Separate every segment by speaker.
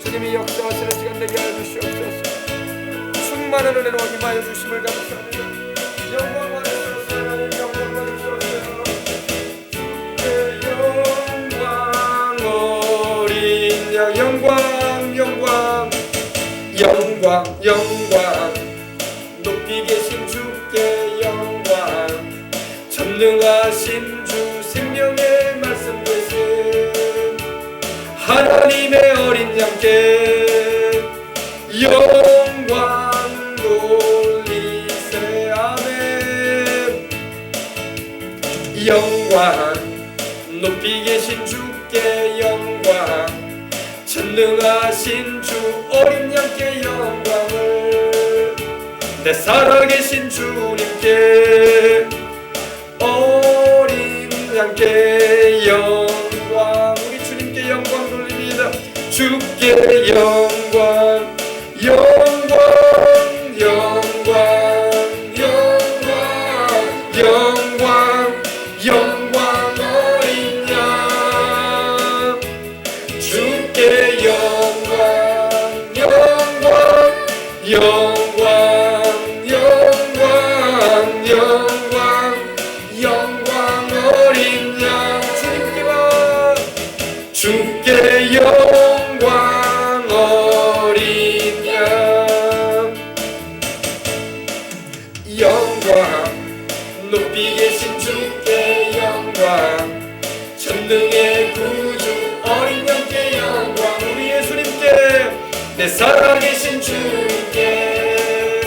Speaker 1: 주님이 역사하시는 시간 되게 하여 주시옵소서. 충만한 은혜로 임하여 주심을 감사합니다. 영광 받으소서. 영광 받으소서. 영광 어린 양 영광 영광 영광 영광 높이 계신 주께 영광 전능하신 주 생명의 말씀 되신 하나님의 어린 양께 영광 돌리세. 아멘. 영광 높이 계신 주께 영광 전능하신 주 어린 양께 영광을 내 살아계신 주님께 어린 양께 영광 우리 주님께 영광 돌립니다. 주께 영광 영광 영광 영광 영광 영광 어린 양 주께 영광 영광 영광 영광 영광 영광 어린 양 주님께만 주께 영광 어린 양 영광 높이 계신 주께 영광 전능의 구주 어린 양께 영광 우리 예수님께 내 살아계신 주님께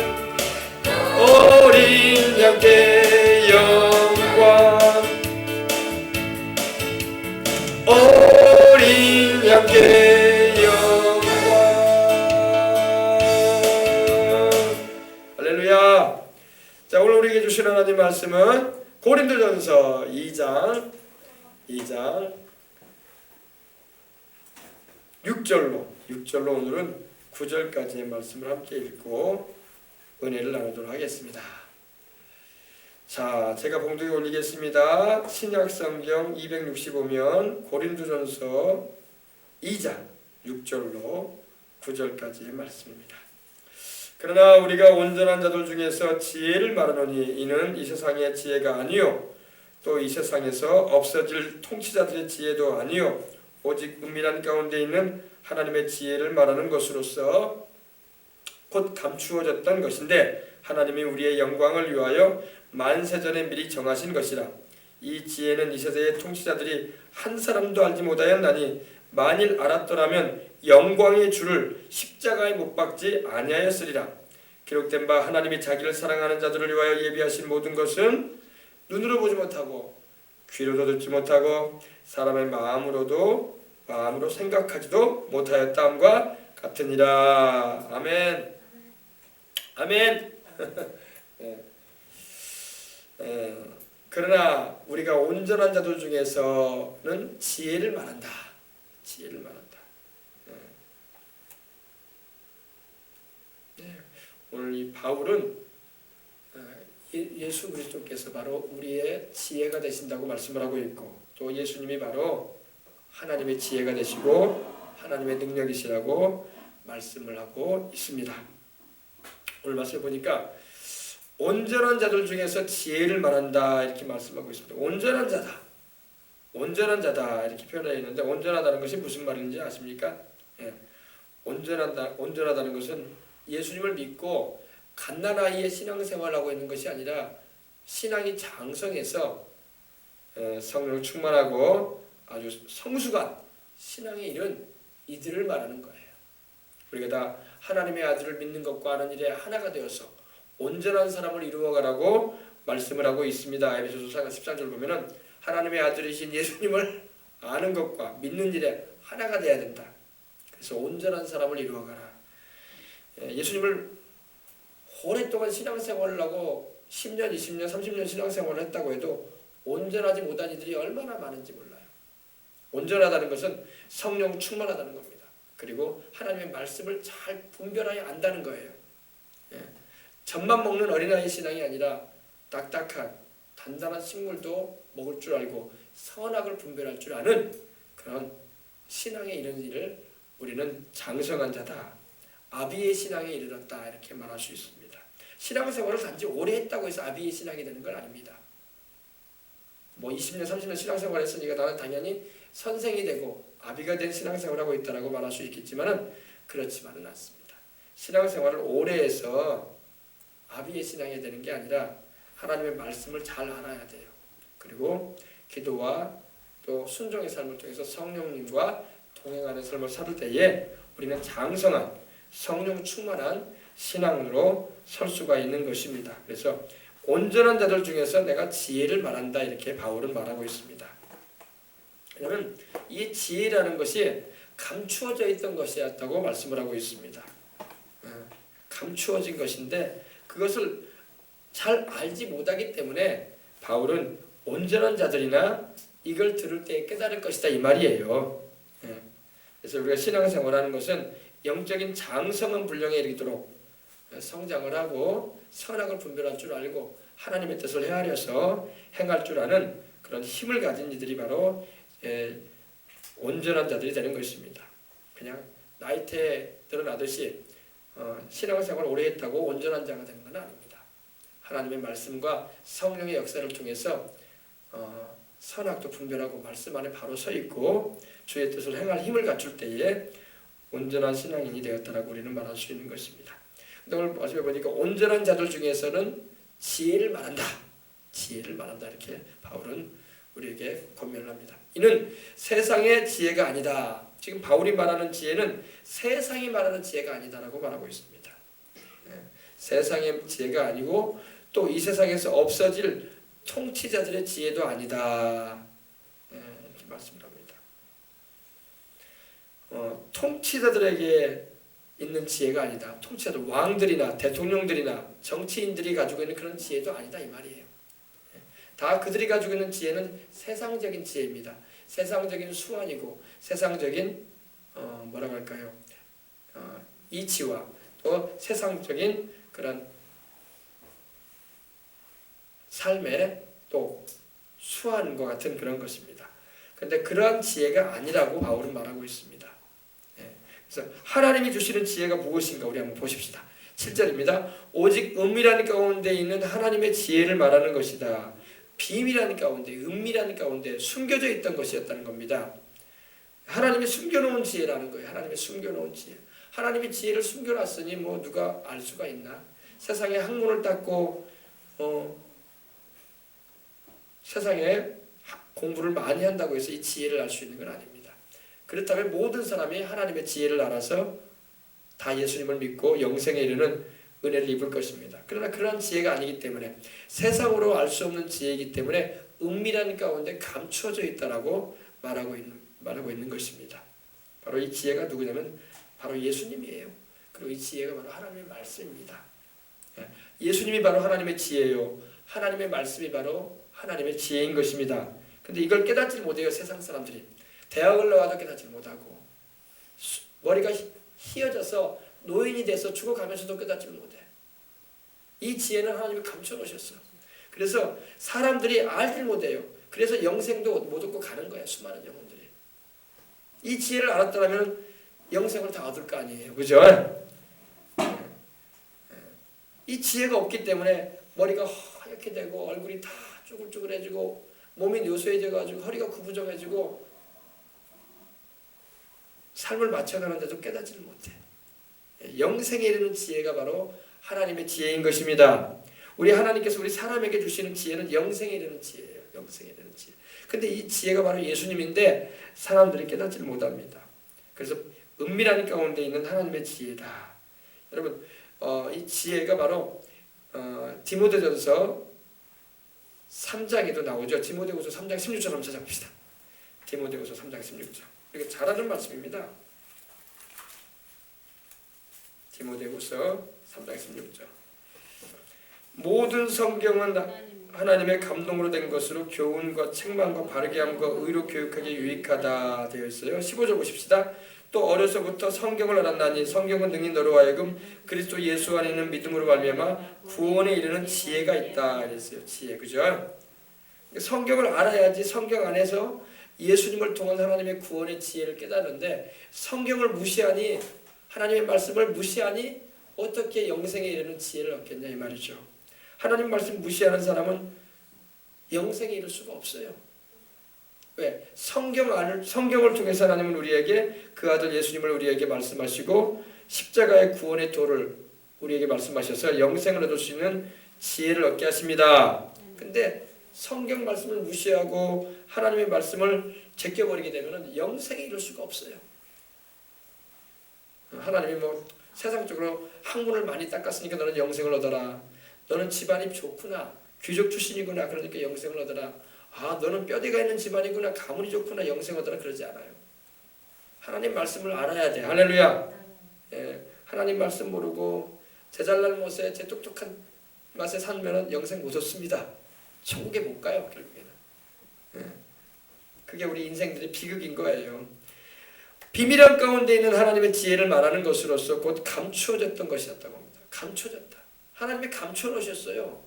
Speaker 1: 어린 양께 영광 어린 양께 영광. 할렐루야. 자, 오늘 우리에게 주신 하나님 말씀은 고린도전서 2장 6절로 오늘은 9절까지의 말씀을 함께 읽고 은혜를 나누도록 하겠습니다. 자, 제가 봉독에 올리겠습니다. 신약성경 265면 고린도전서 2장 6절로 9절까지의 말씀입니다. 그러나 우리가 온전한 자들 중에서 지혜를 말하노니 이는 이 세상의 지혜가 아니요 또 이 세상에서 없어질 통치자들의 지혜도 아니요 오직 은밀한 가운데 있는 하나님의 지혜를 말하는 것으로서 곧 감추어졌던 것인데 하나님이 우리의 영광을 위하여 만세전에 미리 정하신 것이라. 이 지혜는 이 세대의 통치자들이 한 사람도 알지 못하였나니 만일 알았더라면 영광의 주를 십자가에 못 박지 아니하였으리라. 기록된 바 하나님이 자기를 사랑하는 자들을 위하여 예비하신 모든 것은 눈으로 보지 못하고 귀로도 듣지 못하고 사람의 마음으로 생각하지도 못하였다 함과 같으니라. 아멘. 아멘. 그러나 우리가 온전한 자들 중에서는 지혜를 말한다. 지혜를 말한다. 오늘 이 바울은 예수 그리스도께서 바로 우리의 지혜가 되신다고 말씀을 하고 있고 또 예수님이 바로 하나님의 지혜가 되시고 하나님의 능력이시라고 말씀을 하고 있습니다. 오늘 말씀을 보니까 온전한 자들 중에서 지혜를 말한다 이렇게 말씀하고 있습니다. 온전한 자다. 온전하다 이렇게 표현되어 있는데 온전하다는 것이 무슨 말인지 아십니까? 온전하다는 것은 예수님을 믿고 갓난아이의 신앙생활을 하고 있는 것이 아니라 신앙이 장성해서 성령 충만하고 아주 성숙한 신앙에 이른 이들을 말하는 거예요. 우리가 다 하나님의 아들을 믿는 것과 하는 일에 하나가 되어서 온전한 사람을 이루어가라고 말씀을 하고 있습니다. 에베소서 13절 보면은 하나님의 아들이신 예수님을 아는 것과 믿는 일에 하나가 되어야 된다. 그래서 온전한 사람을 이루어가라. 예수님을 오랫동안 신앙생활을 하고 10년, 20년, 30년 신앙생활을 했다고 해도 온전하지 못한 이들이 얼마나 많은지 몰라요. 온전하다는 것은 성령 충만하다는 겁니다. 그리고 하나님의 말씀을 잘 분별하여 안다는 거예요. 젖만 먹는 어린아이 신앙이 아니라 딱딱한 단단한 식물도 먹을 줄 알고 선악을 분별할 줄 아는 그런 신앙에 이런 일을 우리는 장성한 자다. 아비의 신앙에 이르렀다. 이렇게 말할 수 있습니다. 신앙생활을 단지 오래 했다고 해서 아비의 신앙이 되는 건 아닙니다. 뭐 20년, 30년 신앙생활 했으니까 나는 당연히 선생이 되고 아비가 된 신앙생활을 하고 있다고 말할 수 있겠지만은 그렇지만은 않습니다. 신앙생활을 오래 해서 아비의 신앙이 되는 게 아니라 하나님의 말씀을 잘 알아야 돼요. 그리고 기도와 또 순종의 삶을 통해서 성령님과 동행하는 삶을 살 때에 우리는 장성한 성령 충만한 신앙으로 설 수가 있는 것입니다. 그래서 온전한 자들 중에서 내가 지혜를 말한다 이렇게 바울은 말하고 있습니다. 왜냐하면 이 지혜라는 것이 감추어져 있던 것이었다고 말씀을 하고 있습니다. 감추어진 것인데 그것을 잘 알지 못하기 때문에 바울은 온전한 자들이나 이걸 들을 때 깨달을 것이다 이 말이에요. 그래서 우리가 신앙생활하는 것은 영적인 장성한 분량에 이르도록 성장을 하고 선악을 분별할 줄 알고 하나님의 뜻을 헤아려서 행할 줄 아는 그런 힘을 가진 이들이 바로 온전한 자들이 되는 것입니다. 그냥 나이테 드러나듯이 신앙생활을 오래 했다고 온전한 자가 되는 건 아닙니다. 하나님의 말씀과 성령의 역사를 통해서 선악도 분별하고 말씀 안에 바로 서 있고 주의 뜻을 행할 힘을 갖출 때에 온전한 신앙인이 되었다라고 우리는 말할 수 있는 것입니다. 오늘 마지막에 보니까 온전한 자들 중에서는 지혜를 말한다. 지혜를 말한다 이렇게 바울은 우리에게 권면을 합니다. 이는 세상의 지혜가 아니다. 지금 바울이 말하는 지혜는 세상이 말하는 지혜가 아니다라고 말하고 있습니다. 세상의 지혜가 아니고 또 이 세상에서 없어질 통치자들의 지혜도 아니다. 이렇게 말씀을 합니다. 통치자들에게 있는 지혜가 아니다. 통치자들, 왕들이나 대통령들이나 정치인들이 가지고 있는 그런 지혜도 아니다 이 말이에요. 다 그들이 가지고 있는 지혜는 세상적인 지혜입니다. 세상적인 수완이고 세상적인 뭐라고 할까요? 이치와 또 세상적인 그런 삶의 또 수완과 같은 그런 것입니다. 그런데 그러한 지혜가 아니라고 바울은 말하고 있습니다. 그래서 하나님이 주시는 지혜가 무엇인가 우리 한번 보십시다. 7절입니다. 오직 은밀한 가운데 있는 하나님의 지혜를 말하는 것이다. 비밀한 가운데, 은밀한 가운데 숨겨져 있던 것이었다는 겁니다. 하나님이 숨겨놓은 지혜라는 거예요. 하나님이 숨겨놓은 지혜. 하나님이 지혜를 숨겨놨으니 뭐 누가 알 수가 있나? 세상에 학문을 닦고 세상에 공부를 많이 한다고 해서 이 지혜를 알 수 있는 건 아닙니다. 그렇다면 모든 사람이 하나님의 지혜를 알아서 다 예수님을 믿고 영생에 이르는 은혜를 입을 것입니다. 그러나 그런 지혜가 아니기 때문에 세상으로 알 수 없는 지혜이기 때문에 은밀한 가운데 감추어져 있다라고 말하고 있는 것입니다. 바로 이 지혜가 누구냐면 바로 예수님이에요. 그리고 이 지혜가 바로 하나님의 말씀입니다. 예수님이 바로 하나님의 지혜요. 하나님의 말씀이 바로 하나님의 지혜인 것입니다. 근데 이걸 깨닫지 못해요. 세상 사람들이. 대학을 나와도 깨닫지 못하고 머리가 휘어져서 노인이 돼서 죽어가면서도 깨닫지 못해. 이 지혜는 하나님이 감춰놓으셨어. 그래서 사람들이 알지 못해요. 그래서 영생도 못 얻고 가는 거야. 수많은 영혼들이. 이 지혜를 알았더라면 영생을 다 얻을 거 아니에요. 그죠? 이 지혜가 없기 때문에 머리가 하얗게 되고 얼굴이 다 쭈글쭈글해지고 몸이 요소해져가지고 허리가 구부정해지고 삶을 맞춰가는데도 깨닫지를 못해. 영생에 이르는 지혜가 바로 하나님의 지혜인 것입니다. 우리 하나님께서 우리 사람에게 주시는 지혜는 영생에 이르는 지혜예요. 영생에 이르는 지혜. 근데 이 지혜가 바로 예수님인데 사람들이 깨닫지를 못합니다. 그래서 은밀한 가운데 있는 하나님의 지혜다. 여러분 이 지혜가 바로 디모데전서 3장에도 나오죠. 디모데후서 3장 16절 한번 찾아봅시다. 디모데후서 3장 16절. 이렇게 잘하는 말씀입니다. 디모데후서 3장 16절. 모든 성경은 하나님의 감동으로 된 것으로 교훈과 책망과 바르게 함과 의로 교육하기에 유익하다 되어 있어요. 15절 보십시다. 또 어려서부터 성경을 알았나니 성경은 능히 너로 하여금 그리스도 예수 안에 있는 믿음으로 말미암아 구원에 이르는 지혜가 있다 이랬어요. 지혜, 그죠? 성경을 알아야지 성경 안에서 예수님을 통한 하나님의 구원의 지혜를 깨닫는데 성경을 무시하니, 하나님의 말씀을 무시하니 어떻게 영생에 이르는 지혜를 얻겠냐 이 말이죠. 하나님 말씀 무시하는 사람은 영생에 이를 수가 없어요. 왜? 성경을 통해서 하나님은 우리에게 그 아들 예수님을 우리에게 말씀하시고 십자가의 구원의 도를 우리에게 말씀하셔서 영생을 얻을 수 있는 지혜를 얻게 하십니다. 근데 성경 말씀을 무시하고 하나님의 말씀을 제껴버리게 되면 영생에 이를 수가 없어요. 하나님이 뭐 세상적으로 학문을 많이 닦았으니까 너는 영생을 얻어라. 너는 집안이 좋구나. 귀족 출신이구나. 그러니까 영생을 얻어라. 아, 너는 뼈대가 있는 집안이구나. 가문이 좋구나. 영생 얻어라. 그러지 않아요. 하나님 말씀을 알아야 돼. 할렐루야. 예, 하나님 말씀 모르고 제 잘난 못에 제 똑똑한 맛에 살면 영생 못 얻습니다. 천국에 못 가요. 결국에는. 예, 그게 우리 인생들의 비극인 거예요. 비밀한 가운데 있는 하나님의 지혜를 말하는 것으로서 곧 감추어졌던 것이었다고 합니다. 감추어졌다. 하나님이 감춰 놓으셨어요.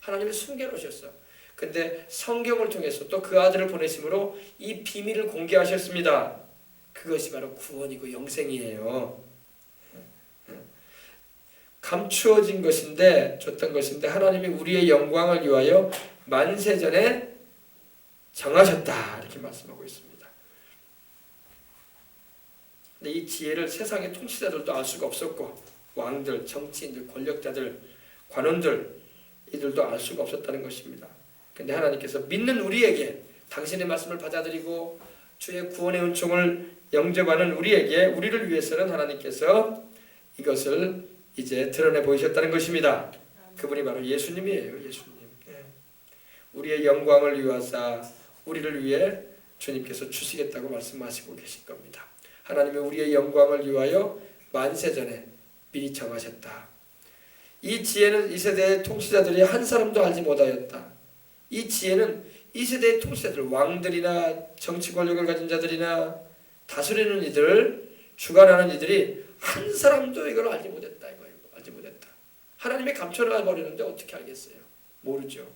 Speaker 1: 하나님이 숨겨 놓으셨어. 근데 성경을 통해서 또 그 아들을 보내심으로 이 비밀을 공개하셨습니다. 그것이 바로 구원이고 영생이에요. 감추어진 것인데, 줬던 것인데 하나님이 우리의 영광을 위하여 만세전에 정하셨다. 이렇게 말씀하고 있습니다. 근데 이 지혜를 세상의 통치자들도 알 수가 없었고, 왕들, 정치인들, 권력자들, 관원들 이들도 알 수가 없었다는 것입니다. 근데 하나님께서 믿는 우리에게 당신의 말씀을 받아들이고 주의 구원의 은총을 영접하는 우리에게, 우리를 위해서는 하나님께서 이것을 이제 드러내 보이셨다는 것입니다. 그분이 바로 예수님이에요. 예수님. 우리의 영광을 위하사 우리를 위해 주님께서 주시겠다고 말씀하시고 계신 겁니다. 하나님이 우리의 영광을 위하여 만세전에 미리 정하셨다. 이 지혜는 이 세대의 통치자들이 한 사람도 알지 못하였다. 이 지혜는 이 세대의 통치자들, 왕들이나 정치 권력을 가진 자들이나 다스리는 이들, 주관하는 이들이 한 사람도 이걸 알지 못했다. 알지 못했다. 하나님이 감춰놔 버리는데 어떻게 알겠어요? 모르죠.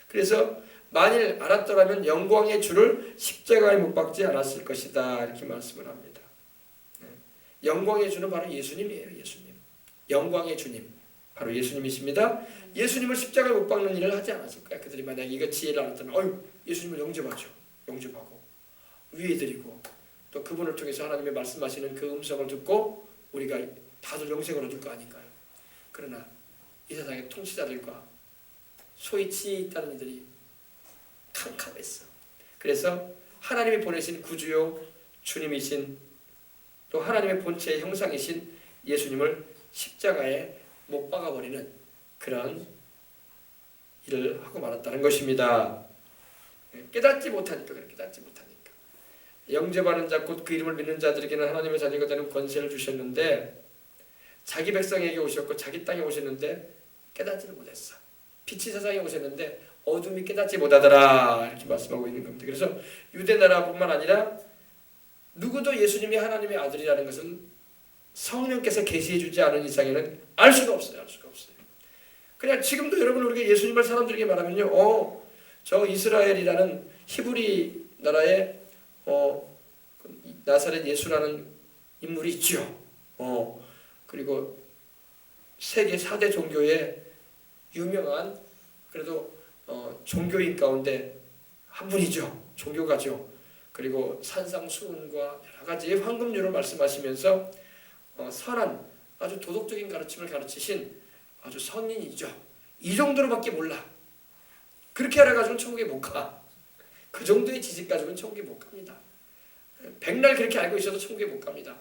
Speaker 1: 그래서 만일 알았더라면 영광의 주를 십자가에 못 박지 않았을 것이다. 이렇게 말씀을 합니다. 영광의 주는 바로 예수님이에요. 예수님. 영광의 주님. 바로 예수님이십니다. 예수님을 십자가에 못 박는 일을 하지 않았을 거야. 그들이 만약 이거 지혜를 알았다면 예수님을 영접하죠. 영접하고 위해드리고 또 그분을 통해서 하나님의 말씀하시는 그 음성을 듣고 우리가 다들 영생을 얻을 거 아닌가요? 그러나 이 세상의 통치자들과 소위 지혜 있다는 이들이 캄캄했어. 그래서 하나님이 보내신 구주요 주님이신 또 하나님의 본체의 형상이신 예수님을 십자가에 못 박아버리는 그런 일을 하고 말았다는 것입니다. 깨닫지 못하니까 그래. 깨닫지 못하니까. 영접하는 자 곧 그 이름을 믿는 자들에게는 하나님의 자녀가 되는 권세를 주셨는데 자기 백성에게 오셨고 자기 땅에 오셨는데 깨닫지를 못했어. 빛이 세상에 오셨는데 어둠이 깨닫지 못하더라. 이렇게 말씀하고 있는 겁니다. 그래서 유대 나라뿐만 아니라 누구도 예수님이 하나님의 아들이라는 것을 성령께서 계시해 주지 않은 이상에는 알 수가 없어요. 알 수가 없어요. 그냥 지금도 여러분 우리가 예수님을 사람들에게 말하면요. 저 이스라엘이라는 히브리 나라에 나사렛 예수라는 인물이 있죠. 그리고 세계 4대 종교의 유명한 그래도 종교인 가운데 한 분이죠. 종교가죠. 그리고 산상수훈과 여러 가지의 황금률을 말씀하시면서 선한 아주 도덕적인 가르침을 가르치신 아주 선인이죠. 이 정도로밖에 몰라. 그렇게 알아가지고는 천국에 못 가. 그 정도의 지식 가지고는 천국에 못 갑니다. 백날 그렇게 알고 있어도 천국에 못 갑니다.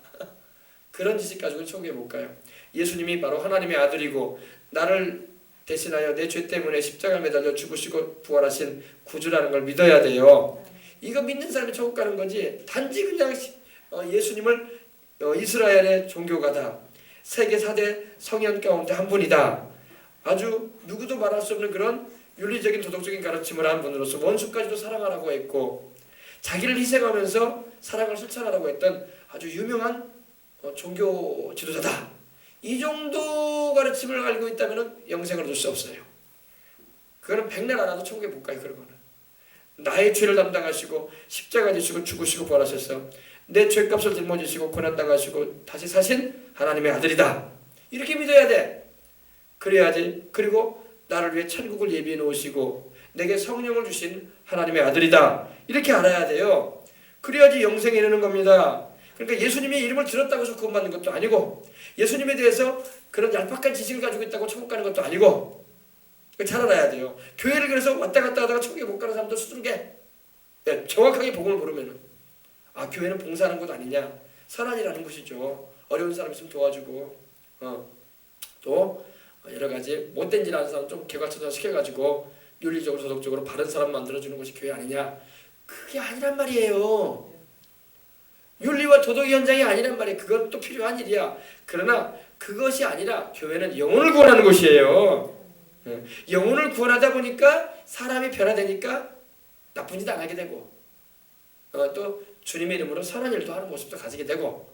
Speaker 1: 그런 지식 가지고는 천국에 못 가요. 예수님이 바로 하나님의 아들이고 나를 대신하여 내 죄 때문에 십자가에 매달려 죽으시고 부활하신 구주라는 걸 믿어야 돼요. 이거 믿는 사람이 천국 가는 거지 단지 그냥 예수님을 이스라엘의 종교가다. 세계 4대 성현 가운데 한 분이다. 아주 누구도 말할 수 없는 그런 윤리적인 도덕적인 가르침을 한 분으로서 원수까지도 사랑하라고 했고 자기를 희생하면서 사랑을 실천하라고 했던 아주 유명한 종교 지도자다. 이 정도 가르침을 알고 있다면 영생을 얻을 수 없어요. 그거는 백날 알아도 천국에 못 가요. 그런 거는. 나의 죄를 담당하시고 십자가 지시고 죽으시고 부활하셔서 내 죄값을 짊어지시고 고난당하시고 다시 사신 하나님의 아들이다. 이렇게 믿어야 돼. 그래야지. 그리고 나를 위해 천국을 예비해 놓으시고 내게 성령을 주신 하나님의 아들이다. 이렇게 알아야 돼요. 그래야지 영생에 이르는 겁니다. 그러니까 예수님의 이름을 들었다고 해서 구원받는 것도 아니고 예수님에 대해서 그런 얄팍한 지식을 가지고 있다고 천국 가는 것도 아니고 잘 알아야 돼요. 교회를 그래서 왔다 갔다 하다가 천국에 못 가는 사람도 수두룩해. 네, 정확하게 복음을 모르면은 교회는 봉사하는 곳 아니냐, 선한이라는 곳이죠. 어려운 사람 있으면 도와주고 또 여러 가지 못된 일 하는 사람 좀 개과천선 시켜가지고 윤리적으로 도덕적으로 바른 사람 만들어주는 것이 교회 아니냐. 그게 아니란 말이에요. 윤리와 도덕의 현장이 아니란 말이에요. 그건 또 필요한 일이야. 그러나 그것이 아니라 교회는 영혼을 구원하는 곳이에요. 영혼을 구원하다 보니까 사람이 변화되니까 나쁜 짓 안 하게 되고 또 주님의 이름으로 선한 일도 하는 모습도 가지게 되고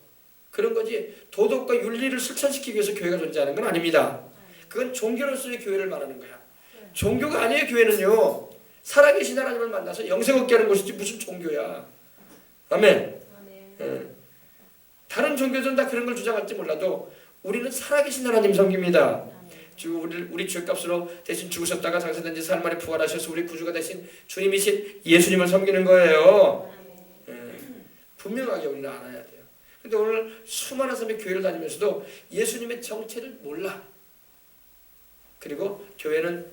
Speaker 1: 그런 거지. 도덕과 윤리를 실천시키기 위해서 교회가 존재하는 건 아닙니다. 그건 종교로서의 교회를 말하는 거야. 종교가 아니에요. 교회는요. 살아계신 하나님을 만나서 영생 얻게 하는 곳이지 무슨 종교야. 아멘. 다른 종교들은 다 그런 걸 주장할지 몰라도 우리는 살아계신 하나님 섬깁니다. 우리 죄값으로 대신 죽으셨다가 장사된 지 사흘 만에 부활하셔서 우리 구주가 되신 주님이신 예수님을 섬기는 거예요. 분명하게 우리는 알아야 돼요. 근데 오늘 수많은 사람이 교회를 다니면서도 예수님의 정체를 몰라. 그리고 교회는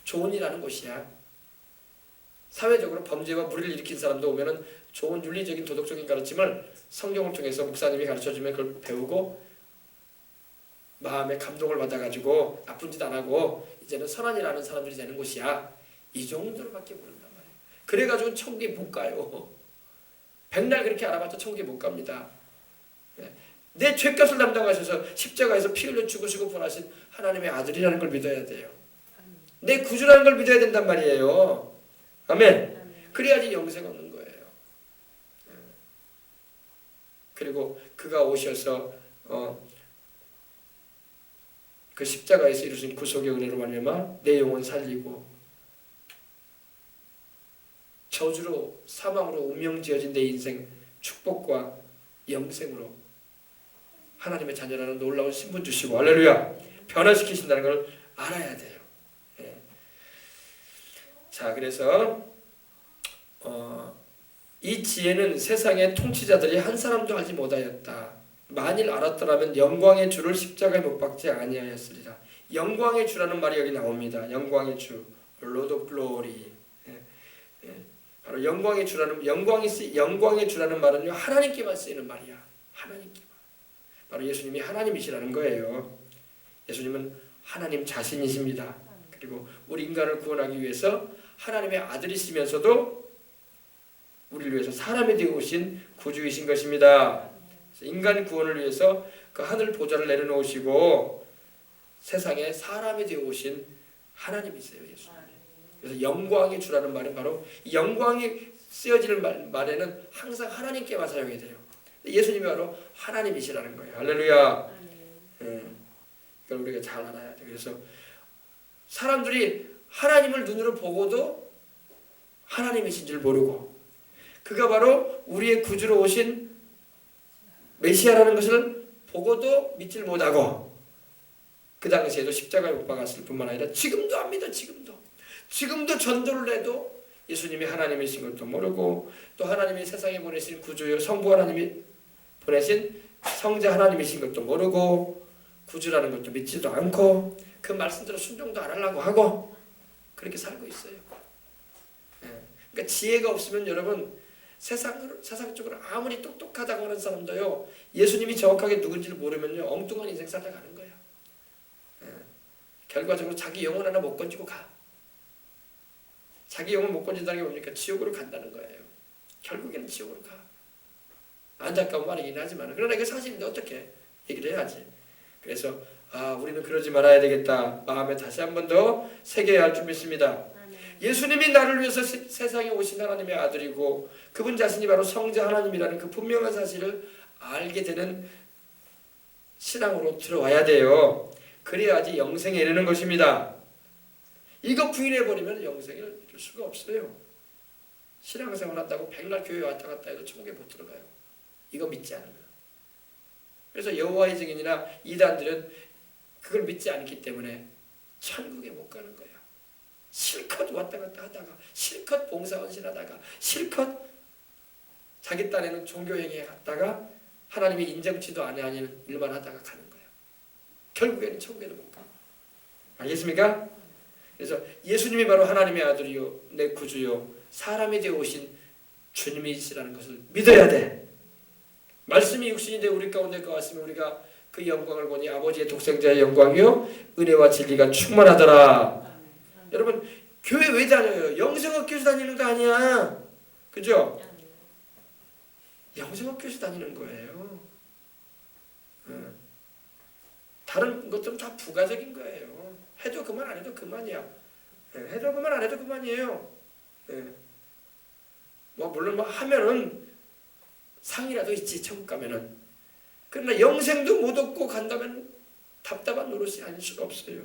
Speaker 1: 좋은 일 하는 곳이야. 사회적으로 범죄와 무리를 일으킨 사람도 오면은 좋은 윤리적인 도덕적인 가르침을 성경을 통해서 목사님이 가르쳐주면 그걸 배우고 마음에 감동을 받아가지고 나쁜 짓 안 하고 이제는 선한 일 하는 사람들이 되는 곳이야. 이 정도로밖에 모른단 말이에요. 그래가지고 천국에 못 가요. 백날 그렇게 알아봤자 천국에 못 갑니다. 내 죄값을 담당하셔서 십자가에서 피 흘려 죽으시고 부활하신 하나님의 아들이라는 걸 믿어야 돼요. 내 구주라는 걸 믿어야 된단 말이에요. 아멘. 그래야지 영생 얻는 거예요. 그리고 그가 오셔서 그 십자가에서 이루신 구속의 은혜로 말미암아 내 영혼 살리고 저주로 사망으로 운명지어진 내 인생 축복과 영생으로 하나님의 자녀라는 놀라운 신분 주시고 할렐루야 변화시키신다는 걸 알아야 돼요. 자, 그래서 이 지혜는 세상의 통치자들이 한 사람도 알지 못하였다. 만일 알았더라면 영광의 주를 십자가에 못 박지 아니하였으리라. 영광의 주라는 말이 여기 나옵니다. 영광의 주, Lord of Glory. 바로 영광의 주라는 영광의 주라는 말은요 하나님께만 쓰이는 말이야. 하나님께만. 바로 예수님이 하나님이시라는 거예요. 예수님은 하나님 자신이십니다. 그리고 우리 인간을 구원하기 위해서 하나님의 아들이시면서도 우리를 위해서 사람이 되어 오신 구주이신 것입니다. 인간 구원을 위해서 그 하늘 보좌를 내려놓으시고 세상에 사람이 되어 오신 하나님이세요. 예수님. 그래서 영광의 주라는 말은 바로 영광이 쓰여지는 말에는 항상 하나님께만 사용이 돼요. 예수님이 바로 하나님이시라는 거예요. 할렐루야. 이걸 우리가 잘 알아야 돼요. 그래서 사람들이 하나님을 눈으로 보고도 하나님이신 줄 모르고 그가 바로 우리의 구주로 오신 메시아라는 것을 보고도 믿질 못하고 그 당시에도 십자가에 못 박았을 뿐만 아니라 지금도 압니다. 지금도 전도를 해도 예수님이 하나님이신 것도 모르고 또 하나님이 세상에 보내신 구주요 성부 하나님이 보내신 성자 하나님이신 것도 모르고 구주라는 것도 믿지도 않고 그 말씀대로 순종도 안 하려고 하고 그렇게 살고 있어요. 그러니까 지혜가 없으면 여러분 세상적으로 아무리 똑똑하다고 하는 사람도요 예수님이 정확하게 누군지를 모르면요 엉뚱한 인생 살아가는 거예요. 결과적으로 자기 영혼 하나 못 건지고 가. 자기 영혼 못 건진다는 게 뭡니까? 지옥으로 간다는 거예요. 결국에는 지옥으로 가. 안타까운 말이긴 하지만 그러나 이게 사실인데 어떻게 얘기를 해야지. 그래서 우리는 그러지 말아야 되겠다. 마음에 다시 한 번 더 새겨야 할 줄 믿습니다. 예수님이 나를 위해서 세상에 오신 하나님의 아들이고 그분 자신이 바로 성자 하나님이라는 그 분명한 사실을 알게 되는 신앙으로 들어와야 돼요. 그래야지 영생에 이르는 것입니다. 이거 부인해버리면 영생을 이룰 수가 없어요. 신앙생활 한다고 백날 교회 왔다 갔다 해도 천국에 못 들어가요. 이거 믿지 않으면. 그래서 여호와의 증인이나 이단들은 그걸 믿지 않기 때문에 천국에 못 가는 거야. 실컷 왔다 갔다 하다가, 실컷 봉사헌신 하다가, 실컷 자기 딴에는 종교행위에 갔다가 하나님이 인정치도 안 하는 일만 하다가 가는 거야. 결국에는 천국에도 못 가. 알겠습니까? 그래서 예수님이 바로 하나님의 아들이요 내 구주요 사람이 되어 오신 주님이시라는 것을 믿어야 돼. 말씀이 육신이 되어 우리 가운데 거하시면 우리가 그 영광을 보니 아버지의 독생자의 영광이요 은혜와 진리가 충만하더라. 여러분 교회 왜 다녀요? 영성학교에서 다니는 거 아니야. 그죠? 영성학교에서 다니는 거예요. 다른 것들은 다 부가적인 거예요. 해도 그만 안 해도 그만이야. 해도 그만 안 해도 그만이에요. 뭐 물론 뭐 하면은 상이라도 있지 천국 가면은. 그러나 영생도 못 얻고 간다면 답답한 노릇이 아닐 수가 없어요.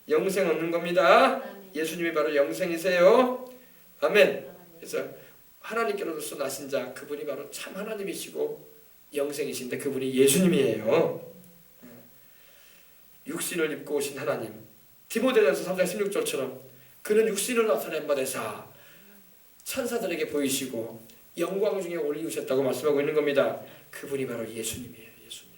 Speaker 1: 영생 얻는 겁니다. 예수님이 바로 영생이세요. 아멘. 그래서 하나님께로서 나신 자 그분이 바로 참 하나님이시고 영생이신데 그분이 예수님이에요. 육신을 입고 오신 하나님. 디모데전서 3장 16절처럼 그는 육신을 나타낸 바 되사 천사들에게 보이시고 영광 중에 올리우셨다고 말씀하고 있는 겁니다. 그분이 바로 예수님이에요. 예수님.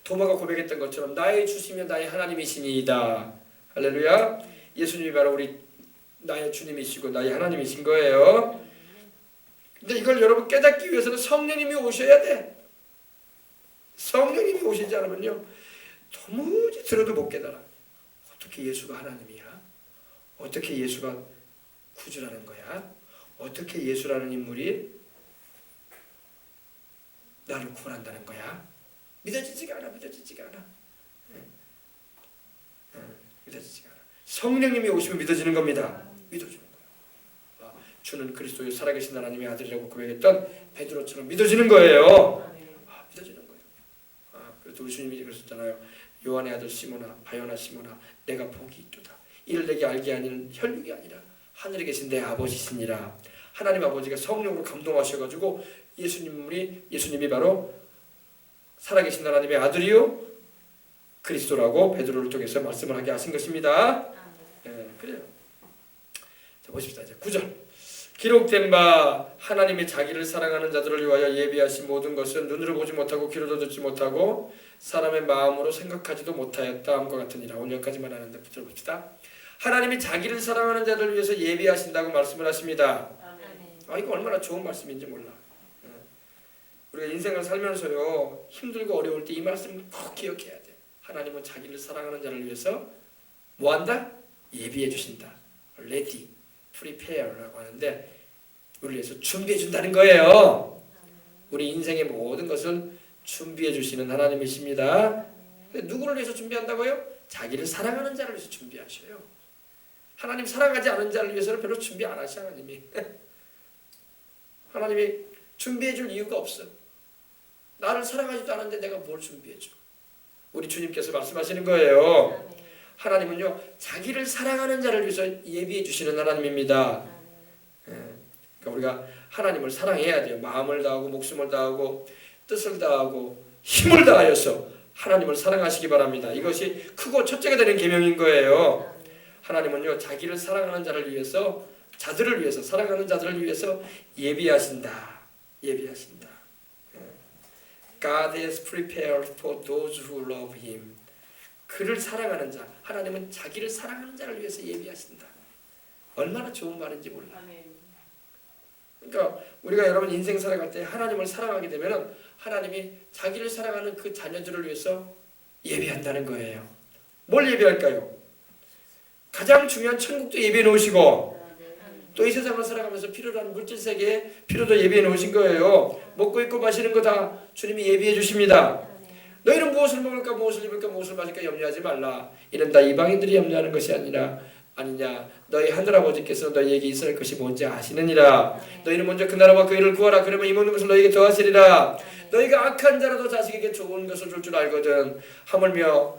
Speaker 1: 도마가 고백했던 것처럼 나의 주시며 나의 하나님이시니이다. 할렐루야. 예수님이 바로 우리 나의 주님이시고 나의 하나님이신 거예요. 근데 이걸 여러분 깨닫기 위해서는 성령님이 오셔야 돼. 성령님이 오시지 않으면요 도무지 들어도 못 깨달아. 어떻게 예수가 하나님이야? 어떻게 예수가 구주라는 거야? 어떻게 예수라는 인물이 나를 구원한다는 거야? 믿어지지가 않아. 믿어지지가 않아. 믿어지지가 않아. 성령님이 오시면 믿어지는 겁니다. 믿어지는 거야. 주는 그리스도의 살아계신 하나님의 아들이라고 고백했던 베드로처럼 믿어지는 거예요. 믿어지는 거예요. 그래서 우리 주님이 그러셨잖아요. 요한의 아들 시몬아, 바요나 시몬아, 내가 복이 있도다. 이를 내게 알게 하는 혈육이 아니라 하늘에 계신 내 아버지시니라. 하나님 아버지가 성령으로 감동하셔가지고 예수님이 바로 살아계신 하나님의 아들이요 그리스도라고 베드로를 통해서 말씀을 하게 하신 것입니다. 그래요. 자 보십시다. 이제 9절. 기록된 바 하나님이 자기를 사랑하는 자들을 위하여 예비하신 모든 것은 눈으로 보지 못하고 귀로도 듣지 못하고 사람의 마음으로 생각하지도 못하였다 함과 같으니라. 오늘 여기까지만 하는데 붙여봅시다. 하나님이 자기를 사랑하는 자들을 위해서 예비하신다고 말씀을 하십니다. 이거 얼마나 좋은 말씀인지 몰라. 우리가 인생을 살면서요 힘들고 어려울 때 이 말씀 꼭 기억해야 돼. 하나님은 자기를 사랑하는 자를 위해서 뭐한다? 예비해 주신다. ready, prepare라고 하는데 우리를 위해서 준비해 준다는 거예요. 우리 인생의 모든 것을 준비해 주시는 하나님이십니다. 누구를 위해서 준비한다고요? 자기를 사랑하는 자를 위해서 준비하셔요. 하나님 사랑하지 않은 자를 위해서는 별로 준비 안 하셔. 하나님이 하나님이 준비해 줄 이유가 없어. 나를 사랑하지도 않은데 내가 뭘 준비해 줘. 우리 주님께서 말씀하시는 거예요. 하나님은요 자기를 사랑하는 자를 위해서 예비해 주시는 하나님입니다. 그러니까 우리가 하나님을 사랑해야 돼요. 마음을 다하고 목숨을 다하고 뜻을 다하고 힘을 다하여서 하나님을 사랑하시기 바랍니다. 이것이 크고 첫째가 되는 계명인 거예요. 하나님은요 자기를 사랑하는 자를 위해서 자들을 위해서 사랑하는 자들을 위해서 예비하신다. 예비하신다. God is prepared for those who love Him. 그를 사랑하는 자, 하나님은 자기를 사랑하는 자를 위해서 예비하신다. 얼마나 좋은 말인지 몰라. 그러니까 우리가 여러분 인생 살아갈 때 하나님을 사랑하게 되면 하나님이 자기를 사랑하는 그 자녀들을 위해서 예비한다는 거예요. 뭘 예비할까요? 가장 중요한 천국도 예비해 놓으시고 또 이 세상을 살아가면서 필요로 하는 물질 세계에 필요도 예비해 놓으신 거예요. 먹고 입고 마시는 거 다 주님이 예비해 주십니다. 너희는 무엇을 먹을까 무엇을 입을까 무엇을 마실까 염려하지 말라. 이는 다 이방인들이 염려하는 것이 아니냐. 너희 하늘아버지께서 너희에게 있을 것이 뭔지 아시느니라. 너희는 먼저 그 나라와 그 일을 구하라. 그러면 이 모든 것을 너희에게 더하시리라. 너희가 악한 자라도 자식에게 좋은 것을 줄 줄 알거든. 하물며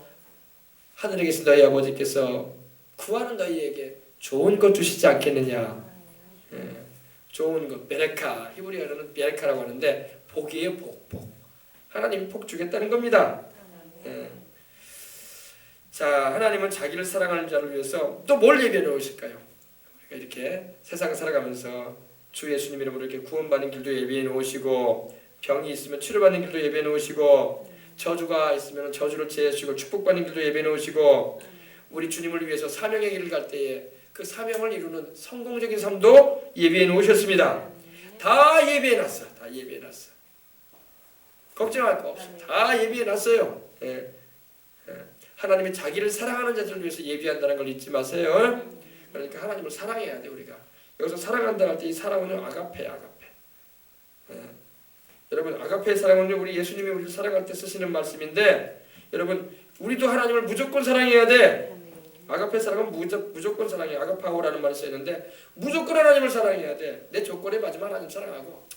Speaker 1: 하늘에 계신 너희 아버지께서 구하는 너희에게 좋은 것 주시지 않겠느냐. 좋은 것, 베레카, 히브리어로는 베레카라고 하는데 복이에요. 복. 하나님이 복 주겠다는 겁니다. 자, 하나님은 자기를 사랑하는 자를 위해서 또 뭘 예비해 놓으실까요? 우리가 이렇게 세상 살아가면서 주 예수님 이름으로 이렇게 구원받는 길도 예비해 놓으시고, 병이 있으면 치료받는 길도 예비해 놓으시고, 저주가 있으면 저주를 제하시고, 축복받는 길도 예비해 놓으시고, 우리 주님을 위해서 사명의 길을 갈 때에 그 사명을 이루는 성공적인 삶도 예비해 놓으셨습니다. 다 예비해 놨어. 다 예비해 놨어. 걱정할 거 없어. 다 예비해 놨어요. 하나님이 자기를 사랑하는 자들을 위해서 예비한다는 걸 잊지 마세요. 그러니까 하나님을 사랑해야 돼. 우리가 여기서 사랑한다 할 때 이 사랑은요, 아가페. 여러분, 아가페의 사랑은요, 우리 예수님이 우리를 사랑할 때 쓰시는 말씀인데, 여러분, 우리도 하나님을 무조건 사랑해야 돼. 아가페 사랑은 무조건 사랑해. 아가파오라는 말이 쓰이는데 무조건 하나님을 사랑해야 돼. 내 조건에 맞으면 하나님 사랑하고,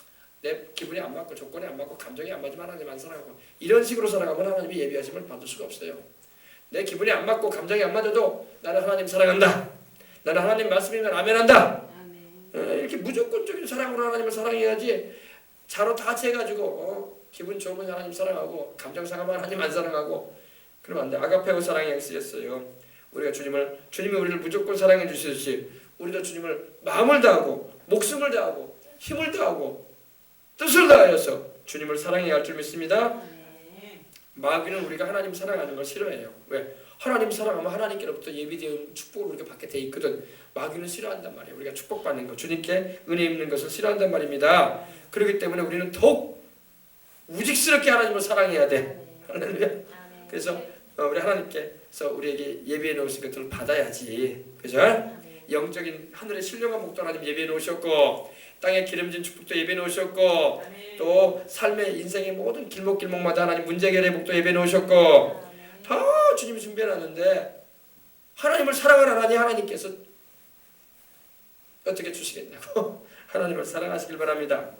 Speaker 1: 내 기분이 안 맞고 조건에 안 맞고 감정이 안 맞으면 하나님 안 사랑하고, 이런 식으로 살아가면 하나님이 예비하심을 받을 수가 없어요. 내 기분이 안 맞고 감정이 안 맞아도 나는 하나님 사랑한다. 나는 하나님 말씀이면 아멘한다. 이렇게 무조건적인 사랑으로 하나님을 사랑해야지. 자로 다 채가지고 기분 좋으면 하나님 사랑하고 감정 상하면 하나님 안 사랑하고 그러면 안 돼. 아가페오 사랑이 쓰였어요. 우리가 주님이 우리를 무조건 사랑해 주시듯이 우리도 주님을 마음을 다하고 목숨을 다하고 힘을 다하고 뜻을 다하여서 주님을 사랑해야 할 줄 믿습니다. 마귀는 우리가 하나님 사랑하는 걸 싫어해요. 왜? 하나님 사랑하면 하나님께로부터 예비된 축복을 우리가 받게 돼 있거든. 마귀는 싫어한단 말이에요. 우리가 축복받는 것, 주님께 은혜 입는 것을 싫어한단 말입니다. 그렇기 때문에 우리는 더욱 우직스럽게 하나님을 사랑해야 돼. 할렐루야. 그래서 우리 하나님께서 우리에게 예비해 놓으신 것들을 받아야지. 그죠? 영적인 하늘의 신령한 복도 하나님 예비해 놓으셨고, 땅에 기름진 축복도 예비해 놓으셨고, 또 삶의 인생의 모든 길목길목마다 하나님 문제 해결의 복도 예비해 놓으셨고, 다 주님이 준비해 놨는데 하나님을 사랑하라니 하나님께서 어떻게 주시겠냐고. 하나님을 사랑하시길 바랍니다.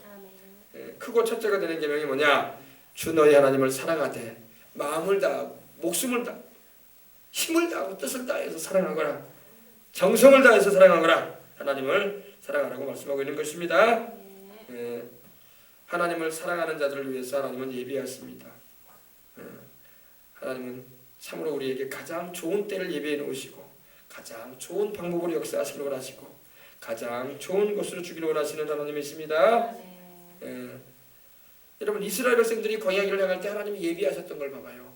Speaker 1: 크고 첫째가 되는 계명이 뭐냐? 주 너희 하나님을 사랑하되 마음을 다하고 목숨을 다하고 힘을 다하고 뜻을 다해서 사랑하거라. 정성을 다해서 사랑하거라. 하나님을 사랑하라고 말씀하고 있는 것입니다. 하나님을 사랑하는 자들을 위해서 하나님은 예비하십니다. 하나님은 참으로 우리에게 가장 좋은 때를 예비해 놓으시고 가장 좋은 방법으로 역사하시길 원하시고 가장 좋은 것으로 주기를 원하시는 하나님이십니다. 여러분, 이스라엘 백성들이 광야길을 향할 때 하나님이 예비하셨던 걸 봐봐요.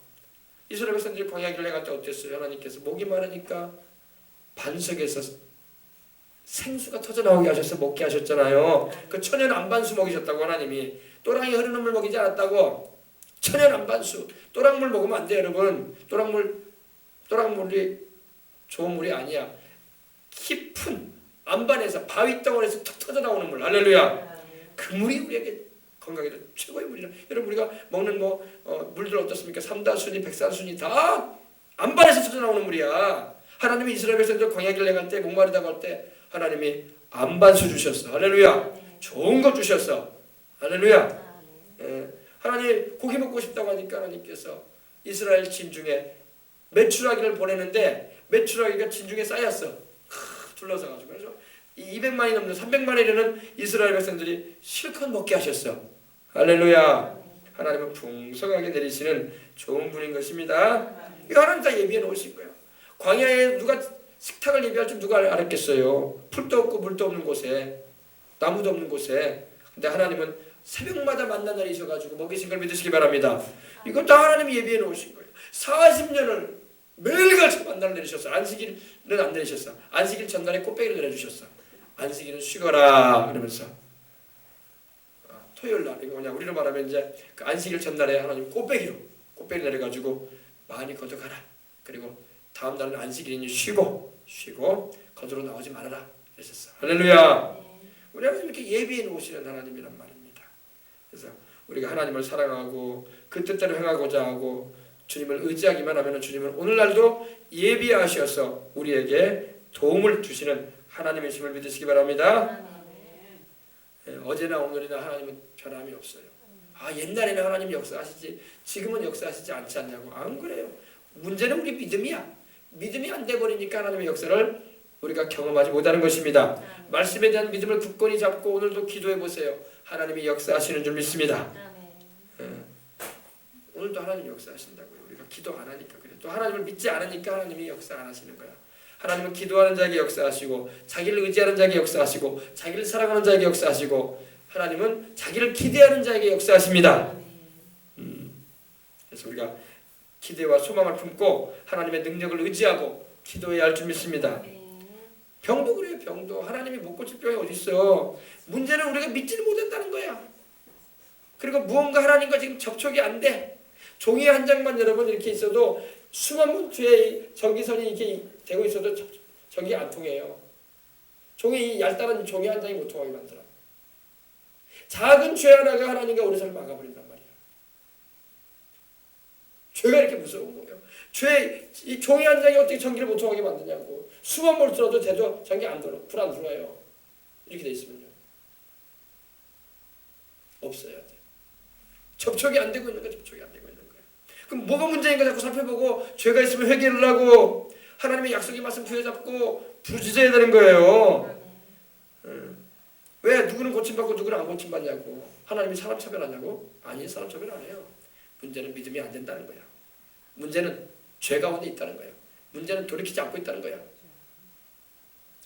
Speaker 1: 이스라엘 백성들이 광야길을 향할 때 어땠어요? 하나님께서 목이 마르니까 반석에서 생수가 터져나오게 하셔서 먹게 하셨잖아요. 그 천연 안반수 먹이셨다고. 하나님이 또랑이 흐르는 물 먹이지 않았다고. 천연 안반수. 또랑물 먹으면 안 돼요, 여러분. 또랑물이 좋은 물이 아니야. 깊은 안반에서 바위 덩어리에서 턱 터져나오는 물. 할렐루야. 그 물이 우리에게 건강에 최고의 물이라. 여러분, 우리가 먹는 물들 어떻습니까? 삼다순이 백산순이 다 안반에서 터져나오는 물이야. 하나님이 이스라엘 백성들 광야길을 행할 때 목마르다고 할 때 하나님이 안반수 주셨어. 할렐루야. 좋은 것 주셨어. 할렐루야. 하나님 고기 먹고 싶다고 하니까 하나님께서 이스라엘 진중에 메추라기를 보내는데 메추라기가 진중에 쌓였어. 둘러서가지고. 그래서 200만이 넘는 300만에 이르는 이스라엘 백성들이 실컷 먹게 하셨어. 할렐루야. 하나님은 풍성하게 내리시는 좋은 분인 것입니다. 이거 하나님 다 예비해 놓으신 거예요. 광야에 누가 식탁을 예비할 줄 누가 알았겠어요. 풀도 없고 물도 없는 곳에, 나무도 없는 곳에. 근데 하나님은 새벽마다 만나 내리셔가지고 먹이신 걸 믿으시기 바랍니다. 이건 다 하나님이 예비해 놓으신 거예요. 40년을 매일같이 만나를 내리셨어. 안식일은 안 내리셨어. 안식일 전날에 꽃배기를 내려주셨어. 안식일은 쉬거라 그러면서 토요일 날, 이거 뭐냐, 우리로 말하면 이제 그 안식일 전날에 하나님 꽃배기를 내려가지고 많이 거둬가라. 그리고 다음 날은 안식일이니 쉬고 거두러 나오지 말아라 그러셨어. 할렐루야. 우리 하나님 이렇게 예비해 놓으시는 하나님이란 말입니다. 그래서 우리가 하나님을 사랑하고 그 뜻대로 행하고자 하고 주님을 의지하기만 하면 주님은 오늘날도 예비하셔서 우리에게 도움을 주시는 하나님이심을 믿으시기 바랍니다. 어제나 오늘이나 하나님은 변함이 없어요. 옛날에는 하나님 역사하시지 지금은 역사하시지 않지 않냐고. 안 그래요. 문제는 우리 믿음이야. 믿음이 안 돼버리니까 하나님의 역사를 우리가 경험하지 못하는 것입니다. 말씀에 대한 믿음을 굳건히 잡고 오늘도 기도해 보세요. 하나님이 역사하시는 줄 믿습니다. 오늘도 하나님 역사하신다고요. 우리가 기도 안 하니까 그래. 또 하나님을 믿지 않으니까 하나님이 역사 안 하시는 거야. 하나님은 기도하는 자에게 역사하시고 자기를 의지하는 자에게 역사하시고 자기를 사랑하는 자에게 역사하시고 하나님은 자기를 기대하는 자에게 역사하십니다. 그래서 우리가 기대와 소망을 품고 하나님의 능력을 의지하고 기도해야 할 줄 믿습니다. 병도 그래요. 병도 하나님이 못 고칠 병이 어디 있어. 문제는 우리가 믿지를 못한다는 거야. 그리고 무언가 하나님과 지금 접촉이 안 돼. 종이 한 장만 여러분 이렇게 있어도 수만 주의 전기선이 이렇게 되고 있어도 전기가 안 통해요. 종이 얇다는 종이 한 장이 못 통하게 만들어. 작은 죄 하나가 하나님과 우리 삶을 막아버린단 말이야. 죄가 이렇게 무서운 거예요. 이 종이 한 장이 어떻게 전기를 못 통하게 만드냐고. 수만 볼트 들어도 돼도 전기 안 들어, 불 안 들어와요. 이렇게 돼 있으면요. 없어야 돼. 접촉이 안 되고 있는 거야. 접촉이 안 되고 있는 거야. 그럼 뭐가 문제인가 자꾸 살펴보고 죄가 있으면 회개를 하고 하나님의 약속의 말씀 부여잡고 부지져야 되는 거예요. 왜 누구는 고침받고 누구는 안 고침받냐고. 하나님이 사람 차별하냐고? 아니, 사람 차별 안 해요. 문제는 믿음이 안 된다는 거야. 문제는 죄 가운데 있다는 거야. 문제는 돌이키지 않고 있다는 거야.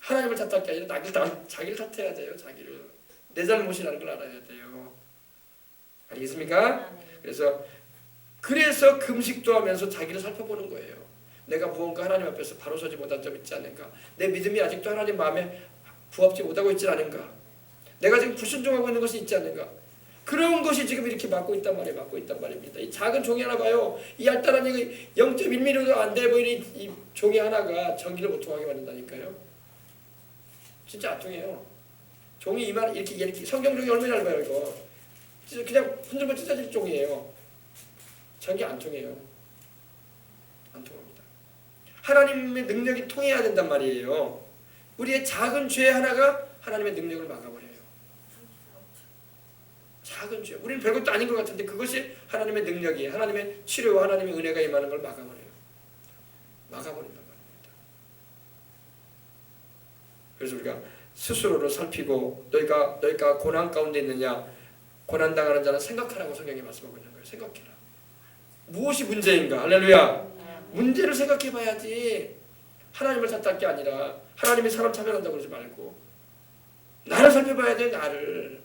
Speaker 1: 하나님을 탓할 게 아니라 자기를 탓해야 돼요. 자기를. 내 잘못이라는 걸 알아야 돼요. 알겠습니까? 그래서 금식도 하면서 자기를 살펴보는 거예요. 내가 무언가 하나님 앞에서 바로 서지 못한 점 있지 않은가? 내 믿음이 아직도 하나님 마음에 부합지 못하고 있지 않은가? 내가 지금 불순종하고 있는 것이 있지 않는가? 그런 것이 지금 이렇게 막고 있단 말입니다. 이 작은 종이 하나 봐요. 이 얇다란 0.1mm도 안 돼 보이는 이 종이 하나가 전기를 못 통하게 만든다니까요. 진짜 안 통해요. 종이 이렇게 성경종이 얼마나 얇아요 이거. 그냥 흔들면 찢어질 종이에요. 전기 안 통해요. 안 통합니다. 하나님의 능력이 통해야 된단 말이에요. 우리의 작은 죄 하나가 하나님의 능력을 막아버려요. 작은 죄. 우리는 별것도 아닌 것 같은데 그것이 하나님의 능력이, 하나님의 치료와 하나님의 은혜가 임하는 걸 막아버려요. 막아버린단 말입니다. 그래서 우리가 스스로를 살피고 너희가 고난 가운데 있느냐? 고난당하는 자는 생각하라고 성경이 말씀하고 있는 거예요. 생각해라. 무엇이 문제인가? 할렐루야. 문제를 생각해 봐야지. 하나님을 탓할 게 아니라 하나님이 사람 차별한다고 그러지 말고 나를 살펴봐야 돼. 나를.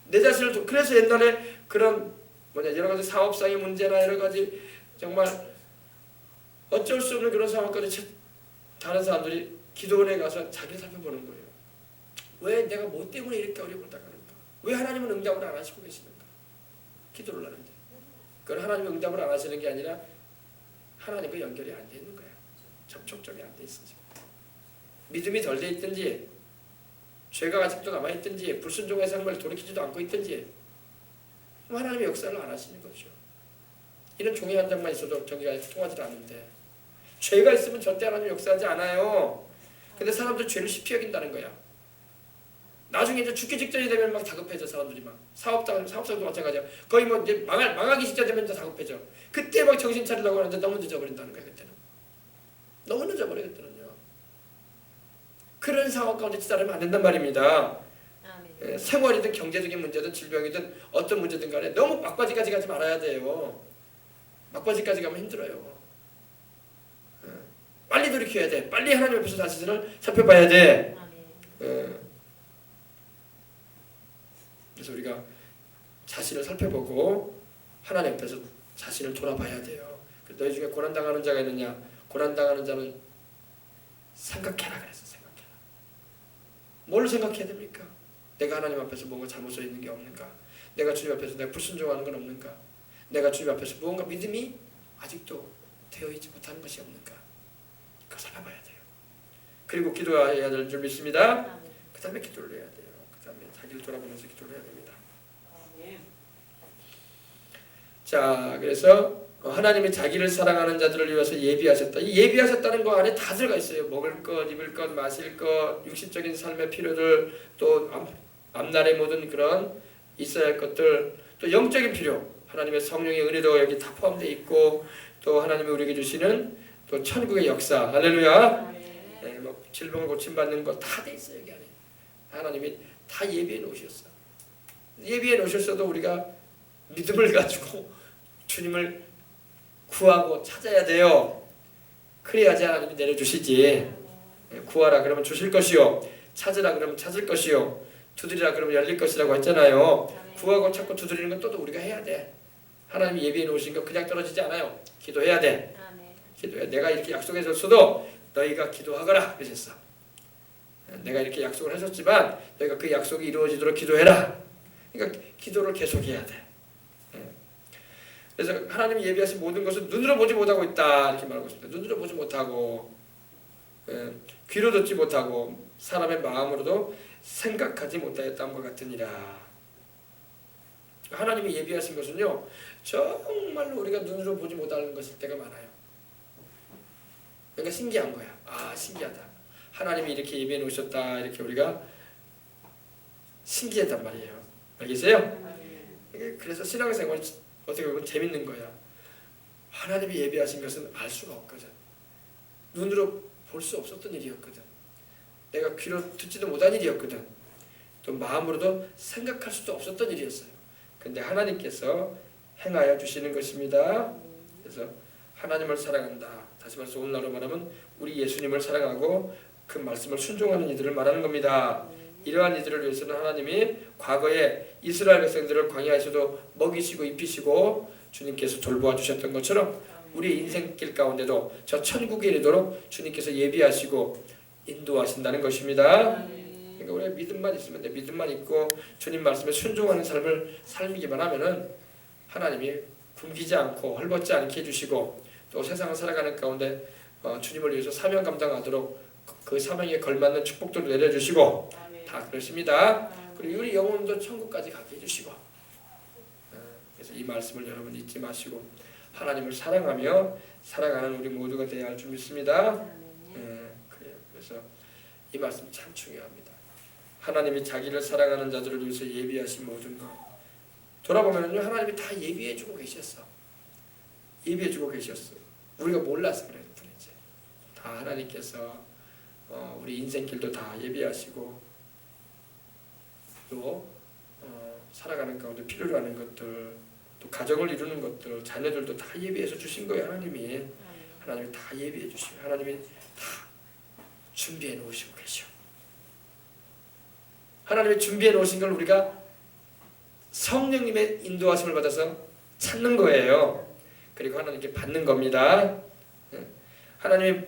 Speaker 1: 내 자신을. 그래서 옛날에 그런 여러 가지 사업상의 문제나 여러 가지 정말 어쩔 수 없는 그런 상황까지 다른 사람들이 기도원에 가서 자기를 살펴보는 거예요. 왜 내가 뭐 때문에 이렇게 어려움을 당하는가? 왜 하나님은 응답을 안 하시고 계시는가? 기도를 하는데 그건 하나님은 응답을 안 하시는 게 아니라 하나님과 연결이 안 돼 있는 거야. 접촉점이 안 돼 있어. 믿음이 덜 돼 있든지 죄가 아직도 남아있든지 불순종의 삶을 돌이키지도 않고 있든지 하나님의 역사를 안 하시는 거죠. 이런 종이 한 장만 있어도 전기가 통하지 않는데 죄가 있으면 절대 하나님 역사하지 않아요. 근데 사람들 죄를 쉽게 여긴다는 거야. 나중에 이제 죽기 직전이 되면 막 다급해져. 사람들이 막 사업장도 마찬가지야. 거의 이제 망하기 직전 되면 이제 다급해져. 그때 막 정신 차리려고 하는데 너무 늦어버린다는 거야. 그때는 너무 늦어버려. 그때는요. 그런 상황 가운데 치달으면 안 된단 말입니다. 생활이든 경제적인 문제든 질병이든 어떤 문제든 간에 너무 막바지까지 가지 말아야 돼요. 막바지까지 가면 힘들어요. 빨리 돌이켜야 돼. 빨리 하나님 앞에서 자신을 살펴봐야 돼. 그래서 우리가 자신을 살펴보고 하나님 앞에서 자신을 돌아봐야 돼요. 너희 중에 고난당하는 자가 있느냐? 고난당하는 자는 생각해라 그랬어. 생각해라. 뭘 생각해야 됩니까? 내가 하나님 앞에서 뭔가 잘못 써 있는 게 없는가? 내가 주님 앞에서 내가 불순종하는 건 없는가? 내가 주님 앞에서 무언가 믿음이 아직도 되어 있지 못하는 것이 없는가? 그거 살펴봐야 돼요. 그리고 기도해야 될 줄 믿습니다. 그 다음에 기도를 해야 돼요. 그 다음에 자기를 돌아보면서 기도를 해야 됩니다. 자, 그래서 하나님이 자기를 사랑하는 자들을 위해서 예비하셨다. 이 예비하셨다는 거 안에 다 들어가 있어요. 먹을 것, 입을 것, 마실 것, 육신적인 삶의 필요들, 또 앞날의 모든 그런 있어야 할 것들, 또 영적인 필요, 하나님의 성령의 은혜도 여기 다 포함되어 있고, 또 하나님이 우리에게 주시는 또 천국의 역사, 할렐루야. 네, 뭐 질병을 고침받는 거 다 돼 있어요. 여기 안에 하나님이 다 예비해 놓으셨어. 예비해 놓으셨어도 우리가 믿음을 가지고 주님을 구하고 찾아야 돼요. 그래야지 하나님이 내려주시지. 구하라 그러면 주실 것이요, 찾으라 그러면 찾을 것이요, 두드리라 그러면 열릴 것이라고 했잖아요. 구하고 찾고 두드리는 건 또 우리가 해야 돼. 하나님이 예비해 놓으신 거 그냥 떨어지지 않아요. 기도해야 돼. 기도해. 내가 이렇게 약속해줬어도 너희가 기도하거라 그랬어. 내가 이렇게 약속을 하셨지만 너희가 그 약속이 이루어지도록 기도해라. 그러니까 기도를 계속해야 돼. 그래서 하나님이 예비하신 모든 것은 눈으로 보지 못하고 있다 이렇게 말하고 있습니다. 눈으로 보지 못하고 귀로 듣지 못하고 사람의 마음으로도 생각하지 못하였던 것 같으니라. 하나님이 예비하신 것은요 정말로 우리가 눈으로 보지 못하는 것일 때가 많아요. 그러니까 신기한 거야. 아 신기하다. 하나님이 이렇게 예비해 놓으셨다. 이렇게 우리가 신기하단 말이에요. 알겠어요? 그래서 신앙생활이 어떻게 보면 재밌는 거야. 하나님이 예비하신 것은 알 수가 없거든. 눈으로 볼 수 없었던 일이었거든. 내가 귀로 듣지도 못한 일이었거든. 또 마음으로도 생각할 수도 없었던 일이었어요. 근데 하나님께서 행하여 주시는 것입니다. 그래서 하나님을 사랑한다. 다시 말해서 오늘날로 말하면 우리 예수님을 사랑하고 그 말씀을 순종하는 이들을 말하는 겁니다. 이러한 이들을 위해서는 하나님이 과거에 이스라엘 백성들을 광야에서도 먹이시고 입히시고 주님께서 돌보아 주셨던 것처럼 우리 인생길 가운데도 저 천국에 이르도록 주님께서 예비하시고 인도하신다는 것입니다. 그러니까 우리가 믿음만 있으면 돼. 믿음만 있고 주님 말씀에 순종하는 삶을 살기만 하면은 하나님이 굶기지 않고 헐벗지 않게 해주시고 또 세상을 살아가는 가운데 주님을 위해서 사명 감당하도록 그 사명에 걸맞는 축복들을 내려주시고 다 그러십니다. 그리고 우리 영혼도 천국까지 가게 해주시고 그래서 이 말씀을 여러분 잊지 마시고 하나님을 사랑하며 살아가는 우리 모두가 되어야 할 줄 믿습니다. 그래요. 그래서 이 말씀 참 중요합니다. 하나님이 자기를 사랑하는 자들을 위해서 예비하신 모든 것 돌아보면요 하나님이 다 예비해주고 계셨어. 예비해주고 계셨어. 우리가 몰라서 그럴 뿐이지. 다 하나님께서 우리 인생길도 다 예비하시고 또 살아가는 가운데 필요로 하는 것들 또 가정을 이루는 것들 자녀들도 다 예비해서 주신 거예요. 하나님이 다 예비해 주시고 하나님이 다 준비해 놓으시고 계셔. 하나님이 준비해 놓으신 걸 우리가 성령님의 인도하심을 받아서 찾는 거예요. 그리고 하나님께 받는 겁니다. 하나님이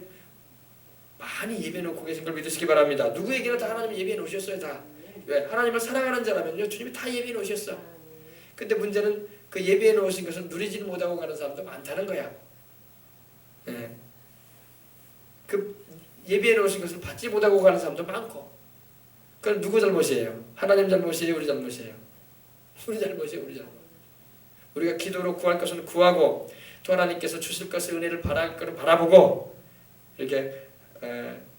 Speaker 1: 많이 예비해 놓고 계신 걸 믿으시기 바랍니다. 누구에게나 다 하나님이 예비해 놓으셨어요. 다. 왜? 하나님을 사랑하는 자라면요 주님이 다 예비해 놓으셨어. 근데 문제는 그 예비해 놓으신 것을 누리지 못하고 가는 사람도 많다는 거야. 그 예비해 놓으신 것을 받지 못하고 가는 사람도 많고. 그건 누구 잘못이에요? 하나님 잘못이에요? 우리 잘못이에요? 우리 잘못이에요. 우리 잘못. 우리가 기도로 구할 것은 구하고 또 하나님께서 주실 것의 은혜를 바라보고 이렇게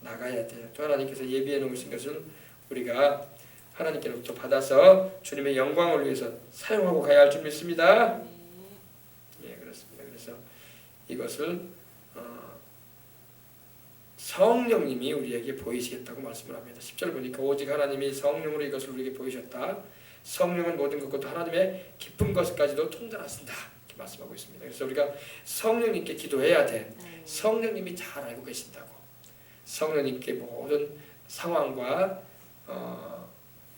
Speaker 1: 나가야 돼요. 또 하나님께서 예비해 놓으신 것을 우리가 하나님께로부터 받아서 주님의 영광을 위해서 사용하고 가야 할 줄 믿습니다. 예, 그렇습니다. 그래서 이것을 성령님이 우리에게 보이시겠다고 말씀을 합니다. 10절 보니까 오직 하나님이 성령으로 이것을 우리에게 보이셨다. 성령은 모든 것과 하나님의 깊은 것까지도 통달하신다. 이렇게 말씀하고 있습니다. 그래서 우리가 성령님께 기도해야 돼. 성령님이 잘 알고 계신다고. 성령님께 모든 상황과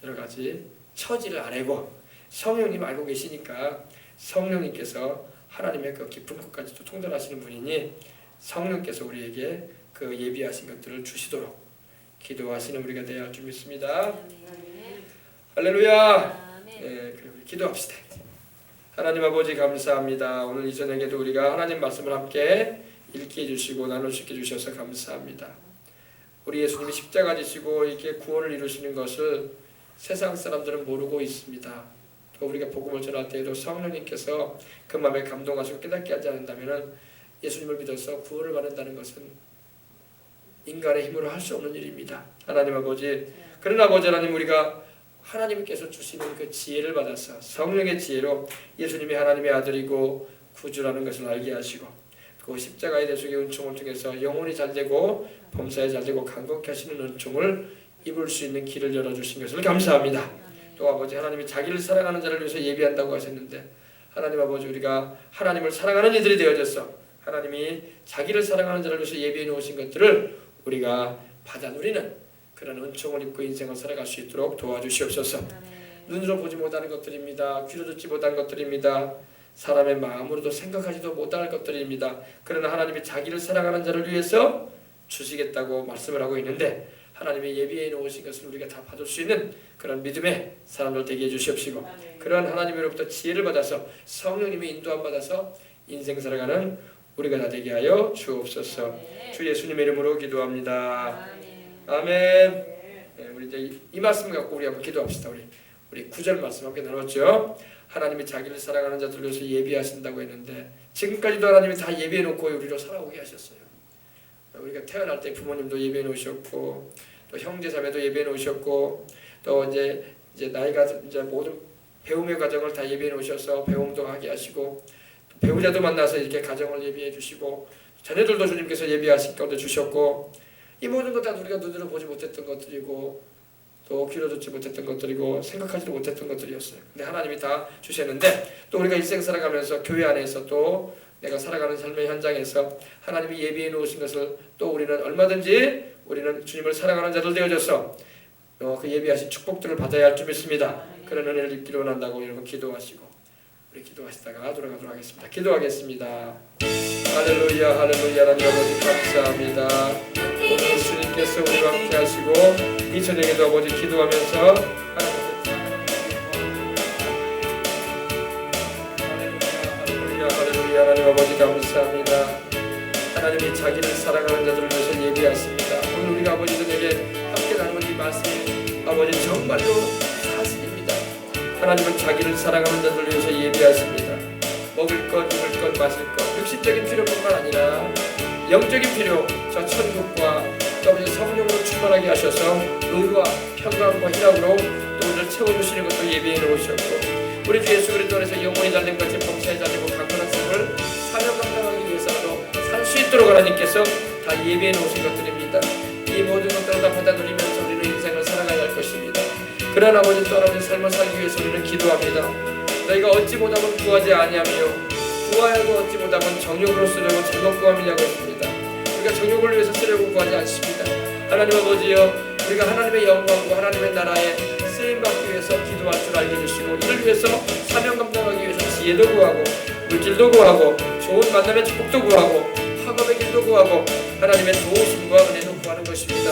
Speaker 1: 여러 가지 처지를 아뢰고 성령님 알고 계시니까 성령님께서 하나님의 그 깊은 것까지도 통달하시는 분이니 성령께서 우리에게 그 예비하신 것들을 주시도록 기도하시는 우리가 되어야 할 줄 믿습니다. 할렐루야. 네, 그럼 기도합시다. 하나님 아버지 감사합니다. 오늘 이 저녁에도 우리가 하나님 말씀을 함께 읽게 해주시고 나눌 수 있게 해주셔서 감사합니다. 우리 예수님이 십자가 지시고 이렇게 구원을 이루시는 것을 세상 사람들은 모르고 있습니다. 또 우리가 복음을 전할 때에도 성령님께서 그 마음에 감동하시고 깨닫게 하지 않는다면 예수님을 믿어서 구원을 받는다는 것은 인간의 힘으로 할 수 없는 일입니다. 하나님 아버지, 그러나 아버지 하나님 우리가 하나님께서 주시는 그 지혜를 받아서 성령의 지혜로 예수님이 하나님의 아들이고 구주라는 것을 알게 하시고 그 십자가의 대속의 은총을 통해서 영혼이 잘되고 범사에 잘되고 강건케 하시는 은총을 입을 수 있는 길을 열어주신 것을 감사합니다. 또 아버지 하나님이 자기를 사랑하는 자를 위해서 예비한다고 하셨는데 하나님 아버지 우리가 하나님을 사랑하는 이들이 되어져서 하나님이 자기를 사랑하는 자를 위해서 예비해 놓으신 것들을 우리가 받아 누리는 그런 은총을 입고 인생을 살아갈 수 있도록 도와주시옵소서. 눈으로 보지 못하는 것들입니다. 귀로 듣지 못한 것들입니다. 사람의 마음으로도 생각하지도 못할 것들입니다. 그러나 하나님이 자기를 사랑하는 자를 위해서 주시겠다고 말씀을 하고 있는데 하나님이 예비해 놓으신 것을 우리가 다 받을 수 있는 그런 믿음의 사람들 되게 해주시옵시고 그런 하나님으로부터 지혜를 받아서 성령님의 인도함 받아서 인생 살아가는 우리가 다 되게 하여 주옵소서. 주 예수님의 이름으로 기도합니다. 아멘. 네, 우리 이제 이 말씀 갖고 우리 한번 기도합시다. 우리 9절 말씀 함께 나눴죠. 하나님이 자기를 사랑하는 자들 위해서 예비하신다고 했는데 지금까지도 하나님이 다 예비해 놓고 우리로 살아오게 하셨어요. 우리가 태어날 때 부모님도 예비해 놓으셨고 또 형제자매도 예비해 놓으셨고 또 이제 나이가 이제 모든 배움의 과정을 다 예비해 놓으셔서 배움도 하게 하시고 배우자도 만나서 이렇게 가정을 예비해 주시고 자녀들도 주님께서 예비하신 가운데 주셨고 이 모든 것 다 우리가 눈으로 보지 못했던 것들이고 또 귀로 듣지 못했던 것들이고 생각하지도 못했던 것들이었어요. 근데 하나님이 다 주셨는데 또 우리가 일생 살아가면서 교회 안에서 또 내가 살아가는 삶의 현장에서 하나님이 예비해 놓으신 것을 또 우리는 얼마든지 우리는 주님을 사랑하는 자들 되어져서 그 예비하신 축복들을 받아야 할 줄 믿습니다. 그런 은혜를 입기를 원한다고 여러분 기도하시고 우리 기도하시다가 돌아가도록 하겠습니다. 기도하겠습니다. 할렐루야 할렐루야. 하나님 아버지 감사합니다. 오늘 주님께서 우리와 함께 하시고 이 저녁에도 아버지 기도하면서 할렐루야 하나님 아버지 감사합니다. 하나님이 자기를 사랑하는 자들을 위해서 예비하십니다. 오늘 우리가 아버지들에게 함께 나눈 이 말씀이 아버지 정말로 사실입니다. 하나님은 자기를 사랑하는 자들을 위해서 예비하십니다. 먹을 것, 입을 것, 마실 것 육신적인 필요뿐만 아니라 영적인 필요, 저 천국과 또 성령으로 충만하게 하셔서 의와 평강과 희락으로 또 우리를 채워주시는 것도 예비해 놓으셨고 우리 주 예수 그리스도 안에서 영혼이 잘된 것이 범사에 잘되고 강건한 삶을 사명 감당하기 위해서라도 살 수 있도록 하나님께서 다 예비해 놓으신 것들입니다. 이 모든 것들을 다 받아 누리면서 우리는 인생을 살아가야 할 것입니다. 그러나 아버지 또 하나님의 삶을 살기 위해서 우리는 기도합니다. 너희가 얻지 못하면 구하지 아니하며 구하여도 얻지 못하면 정욕으로 쓰려고 잘못 구함이라고 했습니다. 우리가 정욕을 위해서 쓰려고 구하지 않습니다. 하나님 아버지여 우리가 하나님의 영광과 하나님의 나라에 쓰임받기 위해서 기도할 줄 알게 해주시고 이를 위해서 사명 감당하기 위해서 지혜도 구하고 물질도 구하고 좋은 만남의 축복도 구하고 학업의 길도 구하고 하나님의 도우심과 은혜도 구하는 것입니다.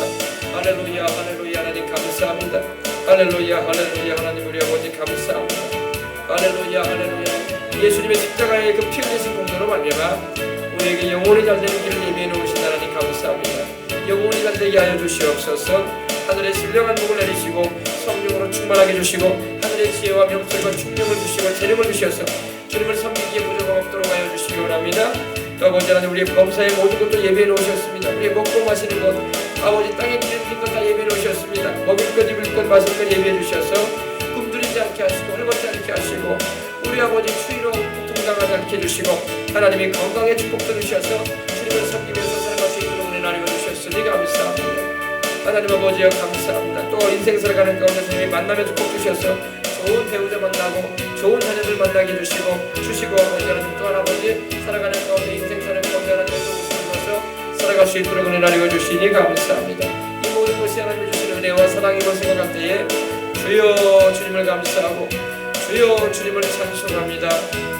Speaker 1: 할렐루야 할렐루야. 하나님 감사합니다. 할렐루야 할렐루야. 하나님 우리 아버지 감사합니다. 할렐루야 할렐루야. 예수님의 십자가의 그 피 흘리신 공로로 말미암아 우리에게 영혼이 잘되는 길을 예비해 놓으신 하나님 감사합니다. 영혼이 잘되게 하여 주시옵소서. 하늘의 신령한 복을 내리시고 성령으로 충만하게 해주시고 하늘의 지혜와 명철과 충령을 주시고 재능을 주셔서 주님을 섬기기에 부족함 없도록 하여 주시기 원합니다. 또 아버지 하나님 우리의 범사의 모든 것도 예비해 놓으셨습니다. 우리의 먹고 마시는 것 아버지 땅에 기름진 것 다 예비해 놓으셨습니다. 먹을 것 입을 것 마실 것 예비해 주셔서 굶주리지 않게 하시고 헐벗지 않게 하시고 우리 아버지 추위로 고통당하지 않게 해주시고 하나님이 건강의 축복도 주셔서 주님을 섬기면서 살아갈 수 있도록 은혜 나누어 주셨으니 감사합니다. 하나님 아버지여 감사합니다. 또 인생 살아가는 가운데 주님이 만남의 축복 주셔서 좋은 배우자 만나고 좋은 자녀들 만나게 해주시고 아버지 하나님 또 아버지 살아가는 가운데 인생 사는 가운데 하나님의 도우심을 받아서 살아갈 수 있도록 은혜 나누어 주시니 감사합니다. 이 모든 것이 하나님이 주시는 은혜와 사랑임을 생각할 때에 주여 주님을 감사하고 주여 주님을 찬송합니다.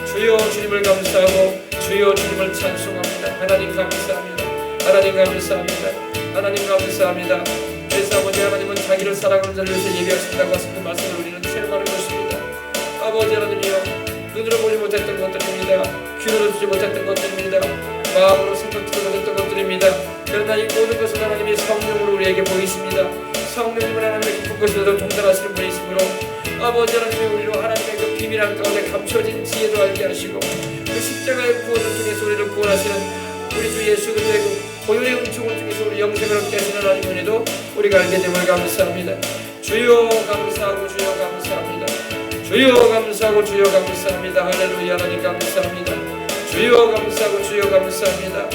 Speaker 1: 주여 주님을 감사하고 주여 주님을 찬송합니다. 하나님 감사합니다. 하나님 감사합니다. 하나님 감사합니다. 그래서 아버지 하나님은 자기를 사랑하는 자를 위해서 예비하신다고 하신 그 말씀을 우리는 체험하는 것입니다. 아버지 하나님이여 눈으로 보지 못했던 것들입니다. 귀로 듣지 못했던 것들입니다. 마음으로 생각지도 못했던 것들입니다. 그러나 이 모든 것은 하나님이 성령으로 우리에게 보이십니다. 성령님은 하나님의 깊은 것을 통달하시는 분이시므로 아버지 하나님이 우리로 하나님의 그 비밀한 가운데 감춰진 지혜도 알게 하시고 그 십자가의 구원을 통해서 우리를 구원하시는 우리 주 예수 그리스도의 그 고요의 은총을 통해서 우리 영생을 얻게 하시는 하나님 은혜도 우리가 알게 됨을 감사합니다. 주여 감사하고 주여 감사합니다. 주여 감사하고 주여 감사합니다. 할렐루야 하나님 감사합니다. 주여 감사하고 주여 감사합니다.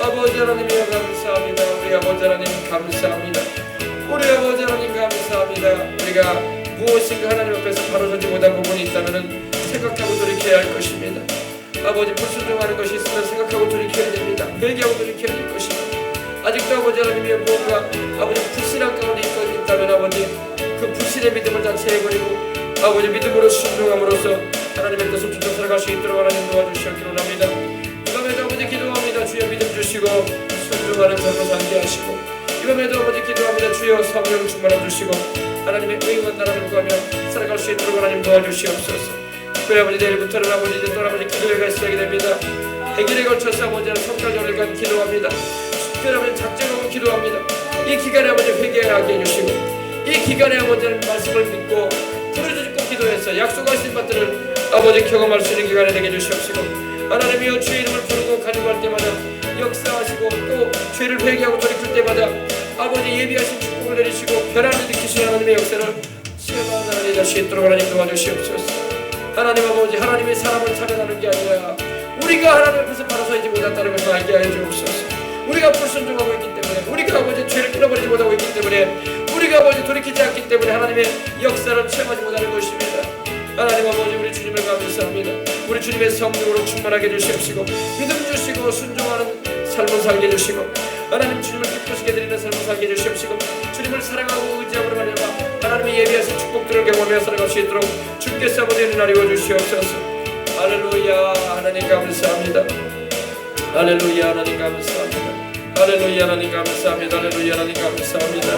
Speaker 1: 아버지 하나님이여 감사합니다. 우리 아버지 하나님 감사합니다. 우리 아버지 하나님 감사합니다. 우리가 무엇인가 하나님 앞에서 바로서지 못한 부분이 있다면 생각하고 돌이켜야 할 것입니다. 아버지 불순종하는 것이 있으면 생각하고 돌이켜야 됩니다. 회개하고 돌이켜야 될 것입니다. 아직도 아버지 하나님이여 무언가 아버지 불신앙 가운데 있다면 아버지 그 불신의 믿음을 다 제해버리고 아버지 믿음으로 순종함으로써 하나님의 뜻을 쫓아 살아갈 수 있도록 하나님 도와주시옵기로 합니다. 이 밤에도 아버지 기도합니다. 주여 믿음 주시고 순종하는 삶을 살게 하시고 이 밤에도 아버지 기도합니다. 주여 성령 충만해 주시고 하나님의 의원 나라를 구하며 살아갈 수 있도록 하나님 도와주시옵소서. 특별히 아버지 내일부터는 아버지 이제 또 아버지 기도회가 시작이 됩니다. 100일에 걸쳐서 아버지는 성찰절일간 기도합니다. 특별히 아버지 작정하고 기도합니다. 이 기간에 아버지 회개하게 해주시고 이 기간에 아버지는 말씀을 믿고 부르짖고 기도해서 약속하신 바들을 아버지 경험할 수 있는 기간이 되게 해주시옵시고 하나님이여 주의 이름을 부르고 간구할 때마다 역사하시고 또 죄를 회개하고 돌이킬 때마다 아버지 예비하신 축복을 내리시고 변화를 느끼시는 하나님의 역사를 시험하는 하나님 다시 있도록 하나님 도와주시옵소서. 하나님 아버지 하나님의 사람을 차별하는 게 아니라 우리가 하나님 앞에서 바로 서지 못한다는 것을 알게 하여 주옵소서. 우리가 불순종하고 있기 때문에 우리가 아버지 죄를 끊어버리지 못하고 있기 때문에 우리가 아버지 돌이키지 않기 때문에 하나님의 역사를 체험하지 못하는 것입니다. 하나님 아버지 우리 주님을 감사합니다. 우리 주님의 성령으로 충만하게 해주시옵시고 믿음 주시고 순종하는 삶을 살게 해주시고 하나님 주님을 기쁘시게 드리는 삶을 살게 해주시옵시고 주님을 사랑하고 의지함으로 말미암아 하나님의 예비하신 축복들을 경험하며 살아갈 수 있도록 주께서 아버지 은혜를 주시옵소서. 할렐루야 하나님 감사합니다. 할렐루야 하나님 감사합니다. 할렐루야 하나님 감사합니다. 할렐루야 하나님 감사합니다.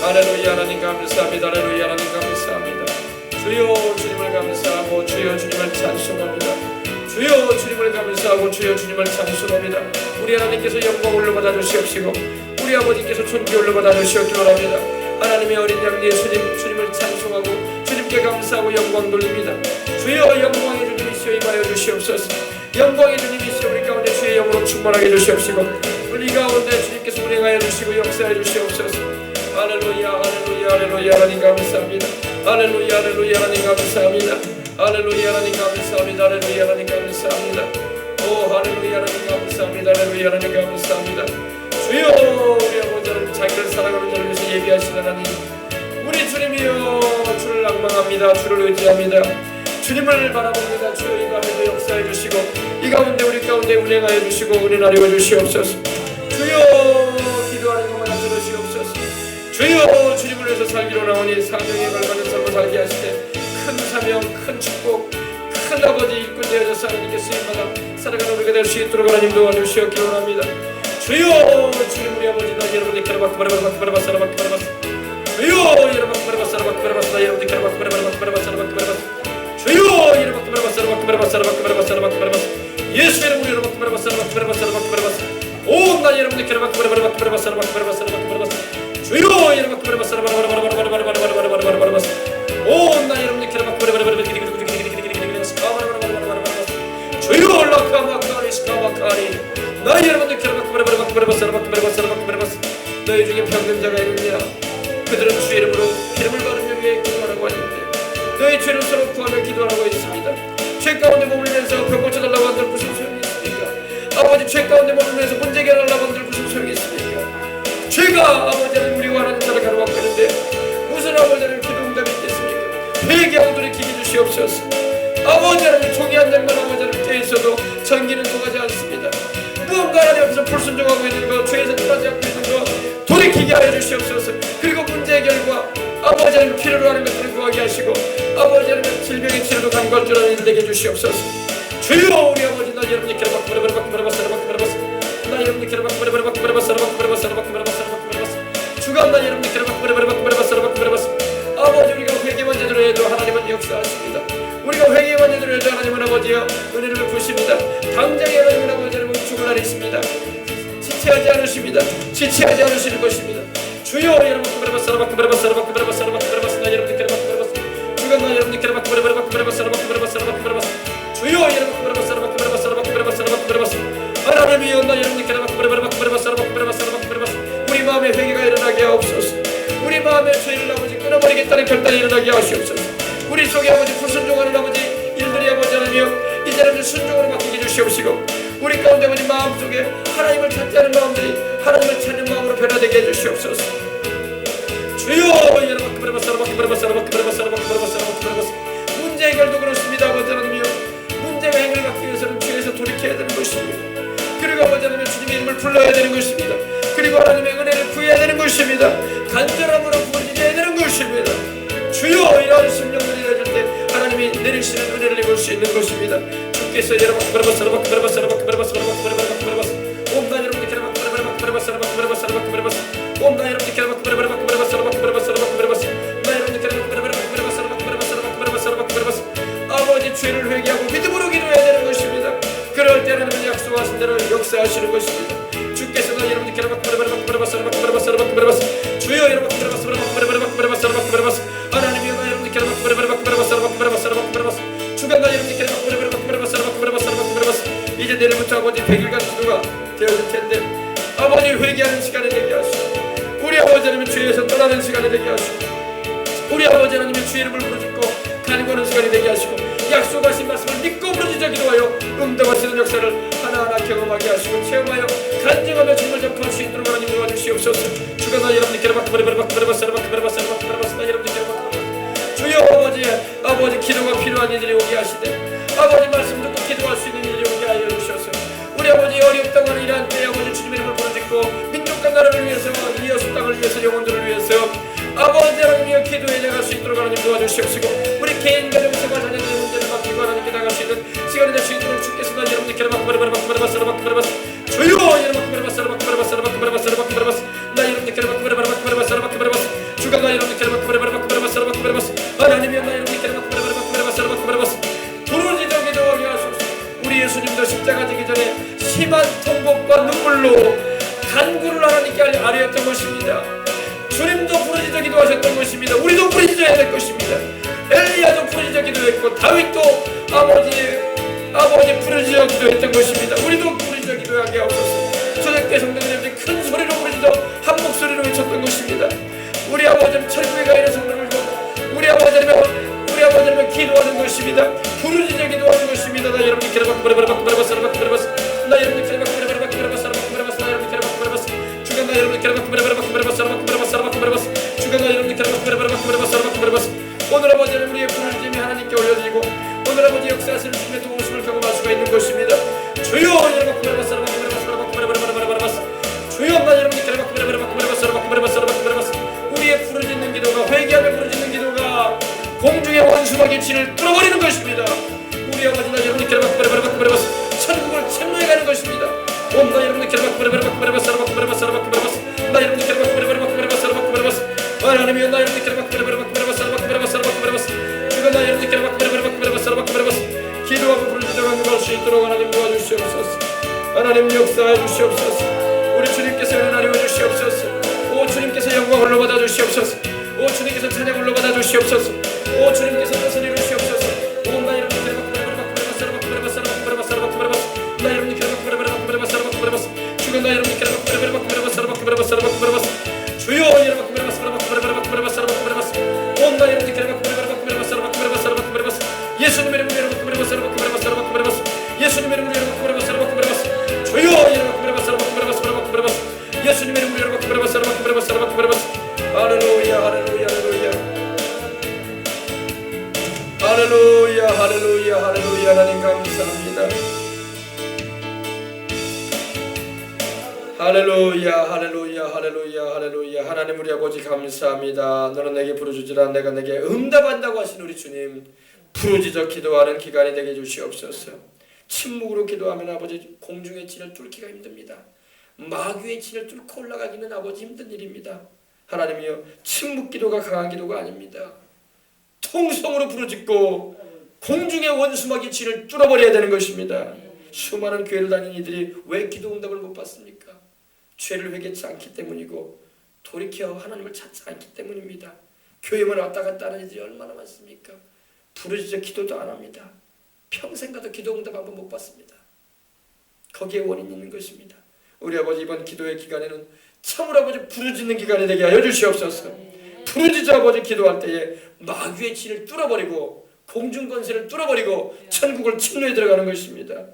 Speaker 1: 할렐루야 하나님 감사합니다. 할렐루야 하나님 감사합니다. 주여 주님을 감사하고 주여 주님을 찬송합니다. 주여 주님을 감사하고 주여 주님을 찬송합니다. 우리 하나님께서 영광 올려받아 주시옵시고 우리 아버지께서 존귀 올려받아 주시옵기로 합니다. 하나님의 어린 양 예수님 주님을 찬송하고 주님께 감사하고 영광 돌립니다. 주여 영광의 주님이시여 임하여 주시옵소서. 영광의 주님이시여 우리 가운데 주의 영으로 충만하게 해주시옵시고 우리 가운데 주님께서 운행하여 주시고 역사해 주시옵소서. 할렐루야 할렐루야 할렐루야 하나님 감사합니다. 할렐루야 할렐루야 하나님 감사합니다. 할렐루야 하나님 감사합니다. 할렐루야 하나님 감사합니다. 오 할렐루야 하나님 감사합니다. 할렐루야 하나님 감사합니다. 주여 우리 아버지 하나님 자기를 사랑하는 자를 위해서 예비하신 하나님 우리 주님이여 주를 낭망합니다. 주를 의지합니다. 주님을 바라봅니다. 주여 이 가운데 역사해 주시고 이 가운데 우리 가운데 운행하여 주시고 은혜하여 주시옵소서. 주여 기도하는 것만 들으시옵소서. 주여 주님을 위해서 살기로 나오니 사명에 걸맞는 삶을 살게 하시되 큰 사명 큰 축복 큰 아버지 일꾼 되어져서 하나님께 쓰임받아 살아가는 우리가 될 수 있도록 하나님 도와주시옵기로 합니다. 주여 주님 우리 아버지 나 여러분들 캐러바크 바라바크 바라바스 라바크 바라바스 주여 여러바크 바라바스 라바크 바라바스 나 여러분들 캐러바크 바라바크 바라바스 라바크 바라바스 주여 여러바크 바라바스 라바크 바라바스 라바크 바라바스 라바크 바라바스 예수 이름으로 여러바크 바라바스 라바크 바라바스 라바크 바라바스 오 나 여러분들 캐러바크 바라바크 바라바스 라바크 바라바스 라바크 바라바스 주여 여러바크 바라바스 라바크 바라바스 바라바스 오 나 여러분들 캐러바크 바라바스 주여 올라카마카리 스카마카리 나 여러분들 캐러바크 바라바스 너희 중에 병든 자가 있느냐 그들은 주의 이름으로 기름을 바르며 위에 기도하라고 하는데 너희 죄를 서로 구하며 기도하라고 했습니다. 죄 가운데 머물면서 병 고쳐달라고 한들 무슨 소용이 있습니까? 아버지 죄 가운데 머물면서 문제 해결하려고 한들 무슨 소용이 있습니까? 죄가 아버지는 우리와 하나님 나라를 가로막히는데 무슨 아버지는 기도 응답이 있겠습니까? 회개하고 돌이키게 주시옵소서. 아버지 하나님 종이 한 장만 아버지 하나님 떼 있어도 전기는 통하지 않습니다. 무언가 하나님 앞에서 불순종하고 있는 것 죄에서 떠나지 않고 있는 것 돌이키게 하여 주시옵소서. 그리고 문제 해결과 아버지 하나님 필요로 하는 것들을 구하게 하시고 아버지 하나님 질병의 치료도 간구할 줄 아는 일 되게 해주시옵소서. 주여 우리 아버지 나 여러분이 캐러바크 바라바스 나 여러분이 캐러바크 바라바스 주간 나 여러분이 캐러바크 바라바스 아버지 우리가 회개만 제대로 해도 하나님은 역사하십니다. 우리가 회개만 제대로 해도 하나님은 아버지여 은혜를 베푸십니다. 당장에 하나님은 아버지 여러분 죽을 날이 있습니다. 지체하지 않으십니다. 지체하지 않으시는 것입니다. 주여 여러분 바라바스 나 여러분이 캐러바크 바라바스 주간 나 여러분이 캐러바크 바라바스 주여 여러분 바라바스 하나님이여 나 여러분이 캐러바크 바라바스 우리 마음에 회개가 일어나게 하옵소서. 우리 마음의 죄를 아버지 끊어버리겠다는 결단이 일어나게 하시옵소서. 우리 속에 아버지 불순종하는 아버지 일들이 아버지 하나님이여 이제는 순종으로 바뀌게 주시옵소서. 주시옵시고 우리 가운데 아버지 마음속에 하나님을 찾지 않은 마음들이 하나님을 찾는 마음으로 변화되게 해주시옵소서. 주여 문제 해결도 그렇습니다. 아버지 하나님이여 문제가 해결받기 위해서는 주에서 돌이켜야 되는 것입니다. 그리고 아버지 하나님 주님의 이름을 불러야 되는 것입니다. 그리고 하나님의 은혜를 구해야 되는 것입니다. 간절함으로 부르짖어야 되는 것입니다. 주여 이러한 심령들이 내릴 때 하나님이 내리시는 은혜를 입을 수 있는 것입니다. 주께서 여러분 온나 여러분들 아버지 죄를 회개하고 믿음으로 기도해야 되는 것입니다. 그럴 때 하나님은 약속하신 대로 역사하시는 것입니다. 주께서 여러분들 주여 여러분 하나님이여 여러분들 주간 여러분들 이제 내일부터 아버지 100일간 기도가 되어질 텐데 아버지 회개하는 시간이 되게 하시고 우리 아버지 하나님의 죄에서 떠나는 시간이 되게 하시고 우리 아버지 하나님의 주의 이름을 부르짖고 간구하는 시간이 되게 하시고 약속하신 말씀을 믿고 부르짖어 기도하여 응답하시는 역사를 하나하나 경험하게 하시고 체험하여 간증하며 주님을 전파할 수 있도록 하나님 도와주시옵소서. 주가 나 여러분들 주여 아버지 기도가 필요한 이들이 오게 하시되 아버지 말씀 듣고 기도할 수 있는 이들이 오게 하여 주셔서 우리 아버지 어렵다고 하는 이러한 때에 아버지 주님의 이름을 부르짖고 민족과 나라를 위해서 이웃 땅을 위해서 영혼들을 위해서 아버지 하나님이여 기도해 나갈 수 있도록 하나님 도와주시옵시고 우리 개인 가정 생활 자녀들의 문제를 맡기고 하나님께 나갈 수 있는 시간이 될 수 있도록 주께서 여러분들 주여 나 여러분들 주가 나 여러분들 하나님이여 나 여러분들 부르짖어 기도하게 하소서. 우리 예수님도 십자가 지기 전에 심한 통곡과 눈물로 간구를 하나님께 아뢰었던 것입니다. 주님도 부르짖어 기도하셨던 것입니다. 우리도 부르짖어야 될 것입니다. 엘리야도 부르짖어 기도했고 다윗도 아버지 부르짖어 기도했던 것입니다. 우리도 부르짖어 기도하게 하옵소서. 초대교회 성도들이 큰 소리로 부르짖어 한 목소리로 외쳤던 것입니다. 우리 아버지는 철부에 가 있는 성도들도 우리 아버지는 기도하는 것입니다. 부르짖어 기도하는 것입니다. 나 여러분이 나 여러분이 주가 나 여러분이 주가 나 여러분이 오늘 아버지는 우리의 부르짖음이 하나님께 올려드리고 오늘 아버지 역사하시는 주님의 도우심을 경험할 수가 있는 것입니다. 주여 여러분 주여 나 여러분이 우리의 부르짖는 기도가 회개하며 부르짖는 기도가 공중의 원수막이 진을 뚫어버리는 것입니다. 우리 아버지 나 여러분이 천국을 침노해 가는 것입니다. 나 여러분이 나 여러분이 하나님이여 나 여러분이 주가 나 여러분이 기도하고 부르짖어 간구할 수 있도록 하나님 도와주시옵소서. 하나님 역사해 주시옵소서. 우리 주님께서 은혜하여 주시옵소서. 오 주님께서 영광 흘러받아 주시옵소서. 오 주님께서 찬양 흘러받아 주시옵소서. 오 주님께서 뜻을 이루시옵소서. 오 나 여러분이 나 여러분이 주가 나 여러분이 주여 여러분 온나 여러분이 예수님의 이름으로 예수님의 이름으로 주여 여러분 예수님의 이름으로 할렐루야 할렐루야 할렐루야 할렐루야 할렐루야 하나님 감사합니다. 할렐루야 할렐루야 할렐루야 할렐루야 하나님 우리 아버지 감사합니다. 너는 내게 부르짖으라 내가 내게 응답한다고 하신 우리 주님 부르짖어 기도하는 기간이 되게 해주시옵소서. 침묵으로 기도하면 아버지 공중의 진을 뚫기가 힘듭니다. 마귀의 진을 뚫고 올라가기는 아버지 힘든 일입니다. 하나님이여 침묵 기도가 강한 기도가 아닙니다. 통성으로 부르짖고 공중의 원수막이 진을 뚫어버려야 되는 것입니다. 수많은 교회를 다니는 이들이 왜 기도 응답을 못 받습니까? 죄를 회개치 않기 때문이고 돌이켜 하나님을 찾지 않기 때문입니다. 교회만 왔다 갔다 하는 이들이 얼마나 많습니까? 부르짖어 기도도 안 합니다. 평생 가도 기도 응답 한번 못 받습니다. 거기에 원인이 있는 것입니다. 우리 아버지 이번 기도의 기간에는 참으로 아버지 부르짖는 기간이 되게 하여 주시옵소서. 부르짖어 아버지 기도할 때에 마귀의 진을 뚫어버리고 공중 권세를 뚫어버리고 천국을 침노해 들어가는 것입니다.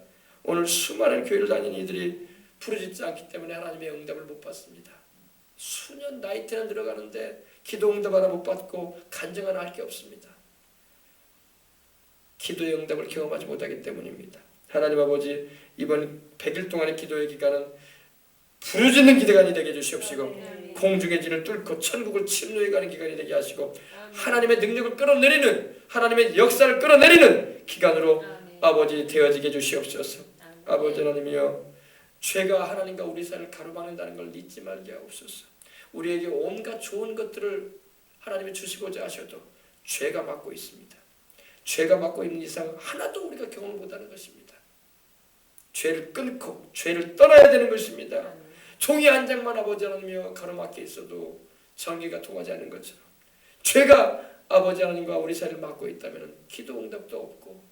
Speaker 1: 오늘 수많은 교회를 다니는 이들이 부르짖지 않기 때문에 하나님의 응답을 못 받습니다. 수년 나이테나 들어가는데 기도 응답 하나 못 받고 간증 하나 할 게 없습니다. 기도의 응답을 경험하지 못하기 때문입니다. 하나님 아버지, 이번 100일 동안의 기도의 기간은 부르짖는 기간이 되게 해주시옵시고 공중의 진을 뚫고 천국을 침노해 가는 기간이 되게 하시고 하나님의 능력을 끌어내리는, 하나님의 역사를 끌어내리는 기간으로 아버지 되어지게 해주시옵소서. 아버지 하나님이여, 죄가 하나님과 우리 사이를 가로막는다는 걸 잊지 말게 하옵소서. 우리에게 온갖 좋은 것들을 하나님이 주시고자 하셔도 죄가 막고 있습니다. 죄가 막고 있는 이상 하나도 우리가 경험을 못하는 것입니다. 죄를 끊고 죄를 떠나야 되는 것입니다. 종이 한 장만 아버지 하나님이여 가로막혀 있어도 전기가 통하지 않는 것처럼 죄가 아버지 하나님과 우리 사이를 막고 있다면 기도 응답도 없고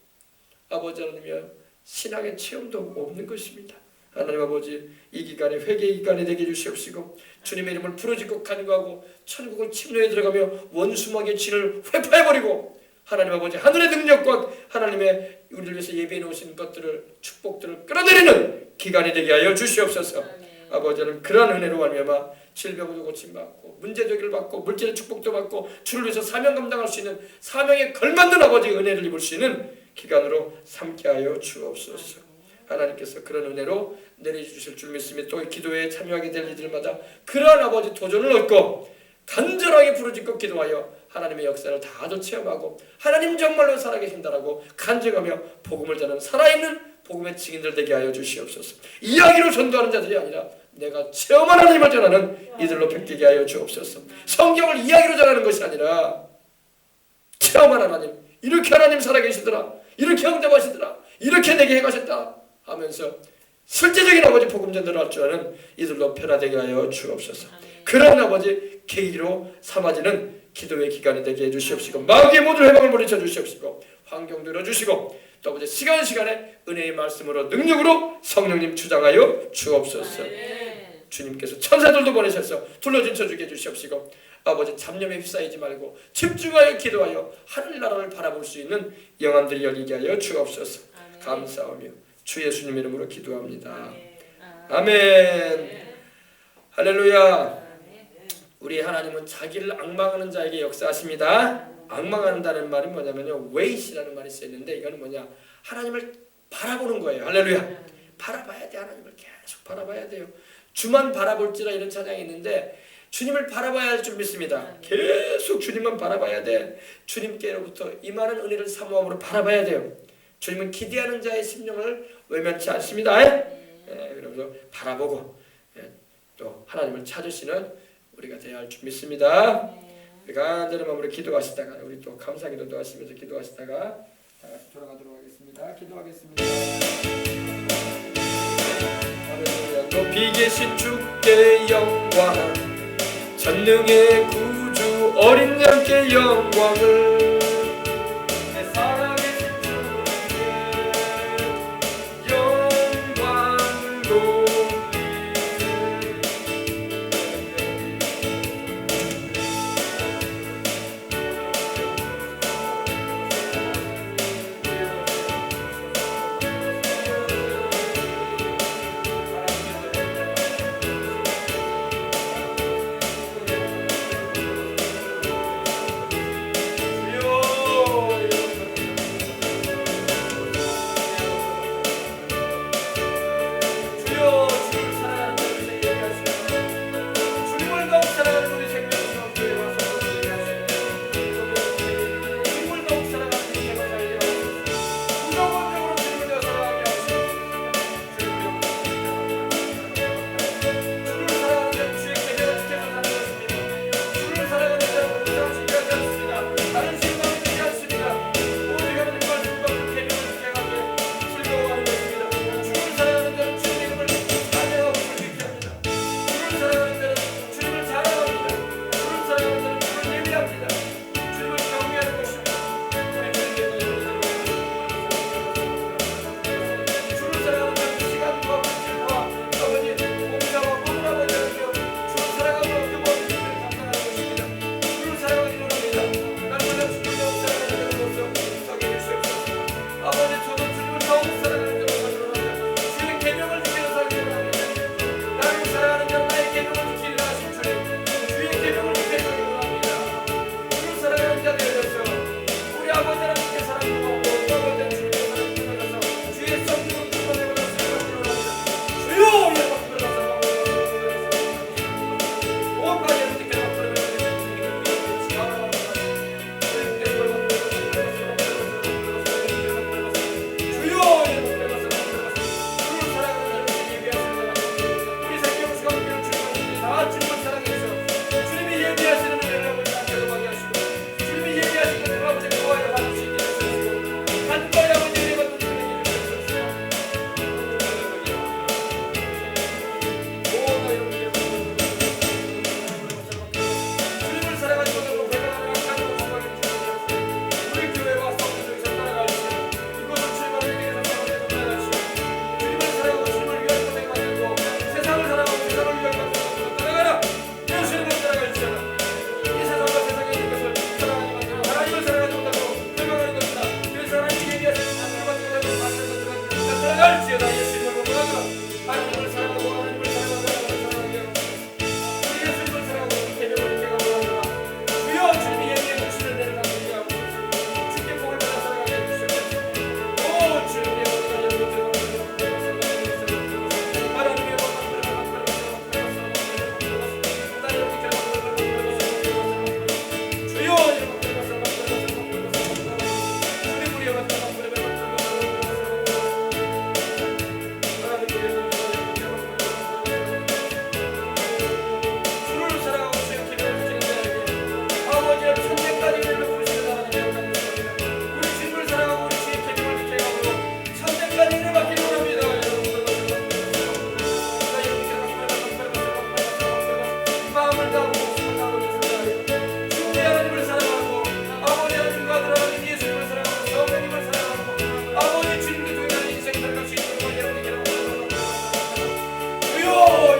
Speaker 1: 아버지 하나님이여 신앙의 체험도 없는 것입니다. 하나님 아버지, 이 기간에 회개의 기간이 되게 해주시옵시고 주님의 이름을 부르짖고 간구하고 천국을 침노에 들어가며 원수막의 진을 회파해버리고 하나님 아버지 하늘의 능력과 하나님의 우리를 위해서 예비해 놓으신 것들을, 축복들을 끌어내리는 기간이 되게 하여 주시옵소서. 아버지는 그러한 은혜로 말미암아 질병도 고침받고 문제제기를 받고 물질의 축복도 받고 주를 위해서 사명 감당할 수 있는 사명에 걸맞는 아버지의 은혜를 입을 수 있는 기간으로 삼게 하여 주옵소서. 하나님께서 그런 은혜로 내려주실 줄 믿습니다. 또 기도에 참여하게 될 이들마다 그러한 아버지 도전을 얻고 간절하게 부르짖고 기도하여 하나님의 역사를 다도 체험하고 하나님 정말로 살아계신다라고 간증하며 복음을 전하는 살아있는 복음의 증인들 되게 하여 주시옵소서. 이야기로 전도하는 자들이 아니라 내가 체험한 하나님을 전하는 이들로 뵙게 하여 주옵소서. 성경을 이야기로 전하는 것이 아니라 체험한 하나님, 이렇게 하나님 살아계시더라, 이렇게 응답하시더라, 이렇게 내게 행하셨다 하면서 실제적인 아버지 복음 전도를 할 줄 아는 이들로 변화되게 하여 주옵소서. 그런 아버지 계기로 삼아지는 기도의 기간이 되게 해주시옵시고 마귀의 모든 회방을 물리쳐 주시옵시고 환경도 이뤄주시고 또 아버지 시간에 은혜의 말씀으로 능력으로 성령님 주장하여 주옵소서. 주님께서 천사들도 보내셔서 둘러진쳐 주게 해주시옵시고 아버지 잡념에 휩싸이지 말고 집중하여 기도하여 하늘나라를 바라볼 수 있는 영안들이 열리게 하여 주옵소서. 감사하며 주 예수님 이름으로 기도합니다. 아멘. 할렐루야. 우리 하나님은 자기를 앙망하는 자에게 역사하십니다. 앙망한다는 말이 뭐냐면요, 웨이시라는 말이 쓰였는데 이거는 뭐냐, 하나님을 바라보는 거예요. 할렐루야. 바라봐야 돼. 하나님을 계속 바라봐야 돼요. 주만 바라볼지라 이런 찬양이 있는데 주님을 바라봐야 할 줄 믿습니다. 계속 주님만 바라봐야 돼. 주님께로부터 임하는 은혜를 사모함으로 바라봐야 돼요. 주님은 기대하는 자의 심령을 외면치 않습니다. 그러면서 바라보고 또 하나님을 찾으시는 우리가 되어야 할 줄 믿습니다. 간절한 마음으로 기도하시다가 우리 또 감사기도도 하시면서 기도하시다가 다 같이 돌아가도록 하겠습니다. 기도하겠습니다. 할렐루야. 높이 계신 주께 영광, 전능의 구주 어린 양께 영광을, 내 살아계신 주께 영광을 주여 하나님 은혜 받기를 원합니다. 마음을 다하고 목숨을 다하고 주의 하나님을 사랑하고 아버지 하나님과 아들 하나님 예수님을 사랑하고 성령님을 사랑하고 아버지 주님께 동일한 인생 살아갈 수 있도록 여러분에게 주여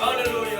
Speaker 1: 할렐루야.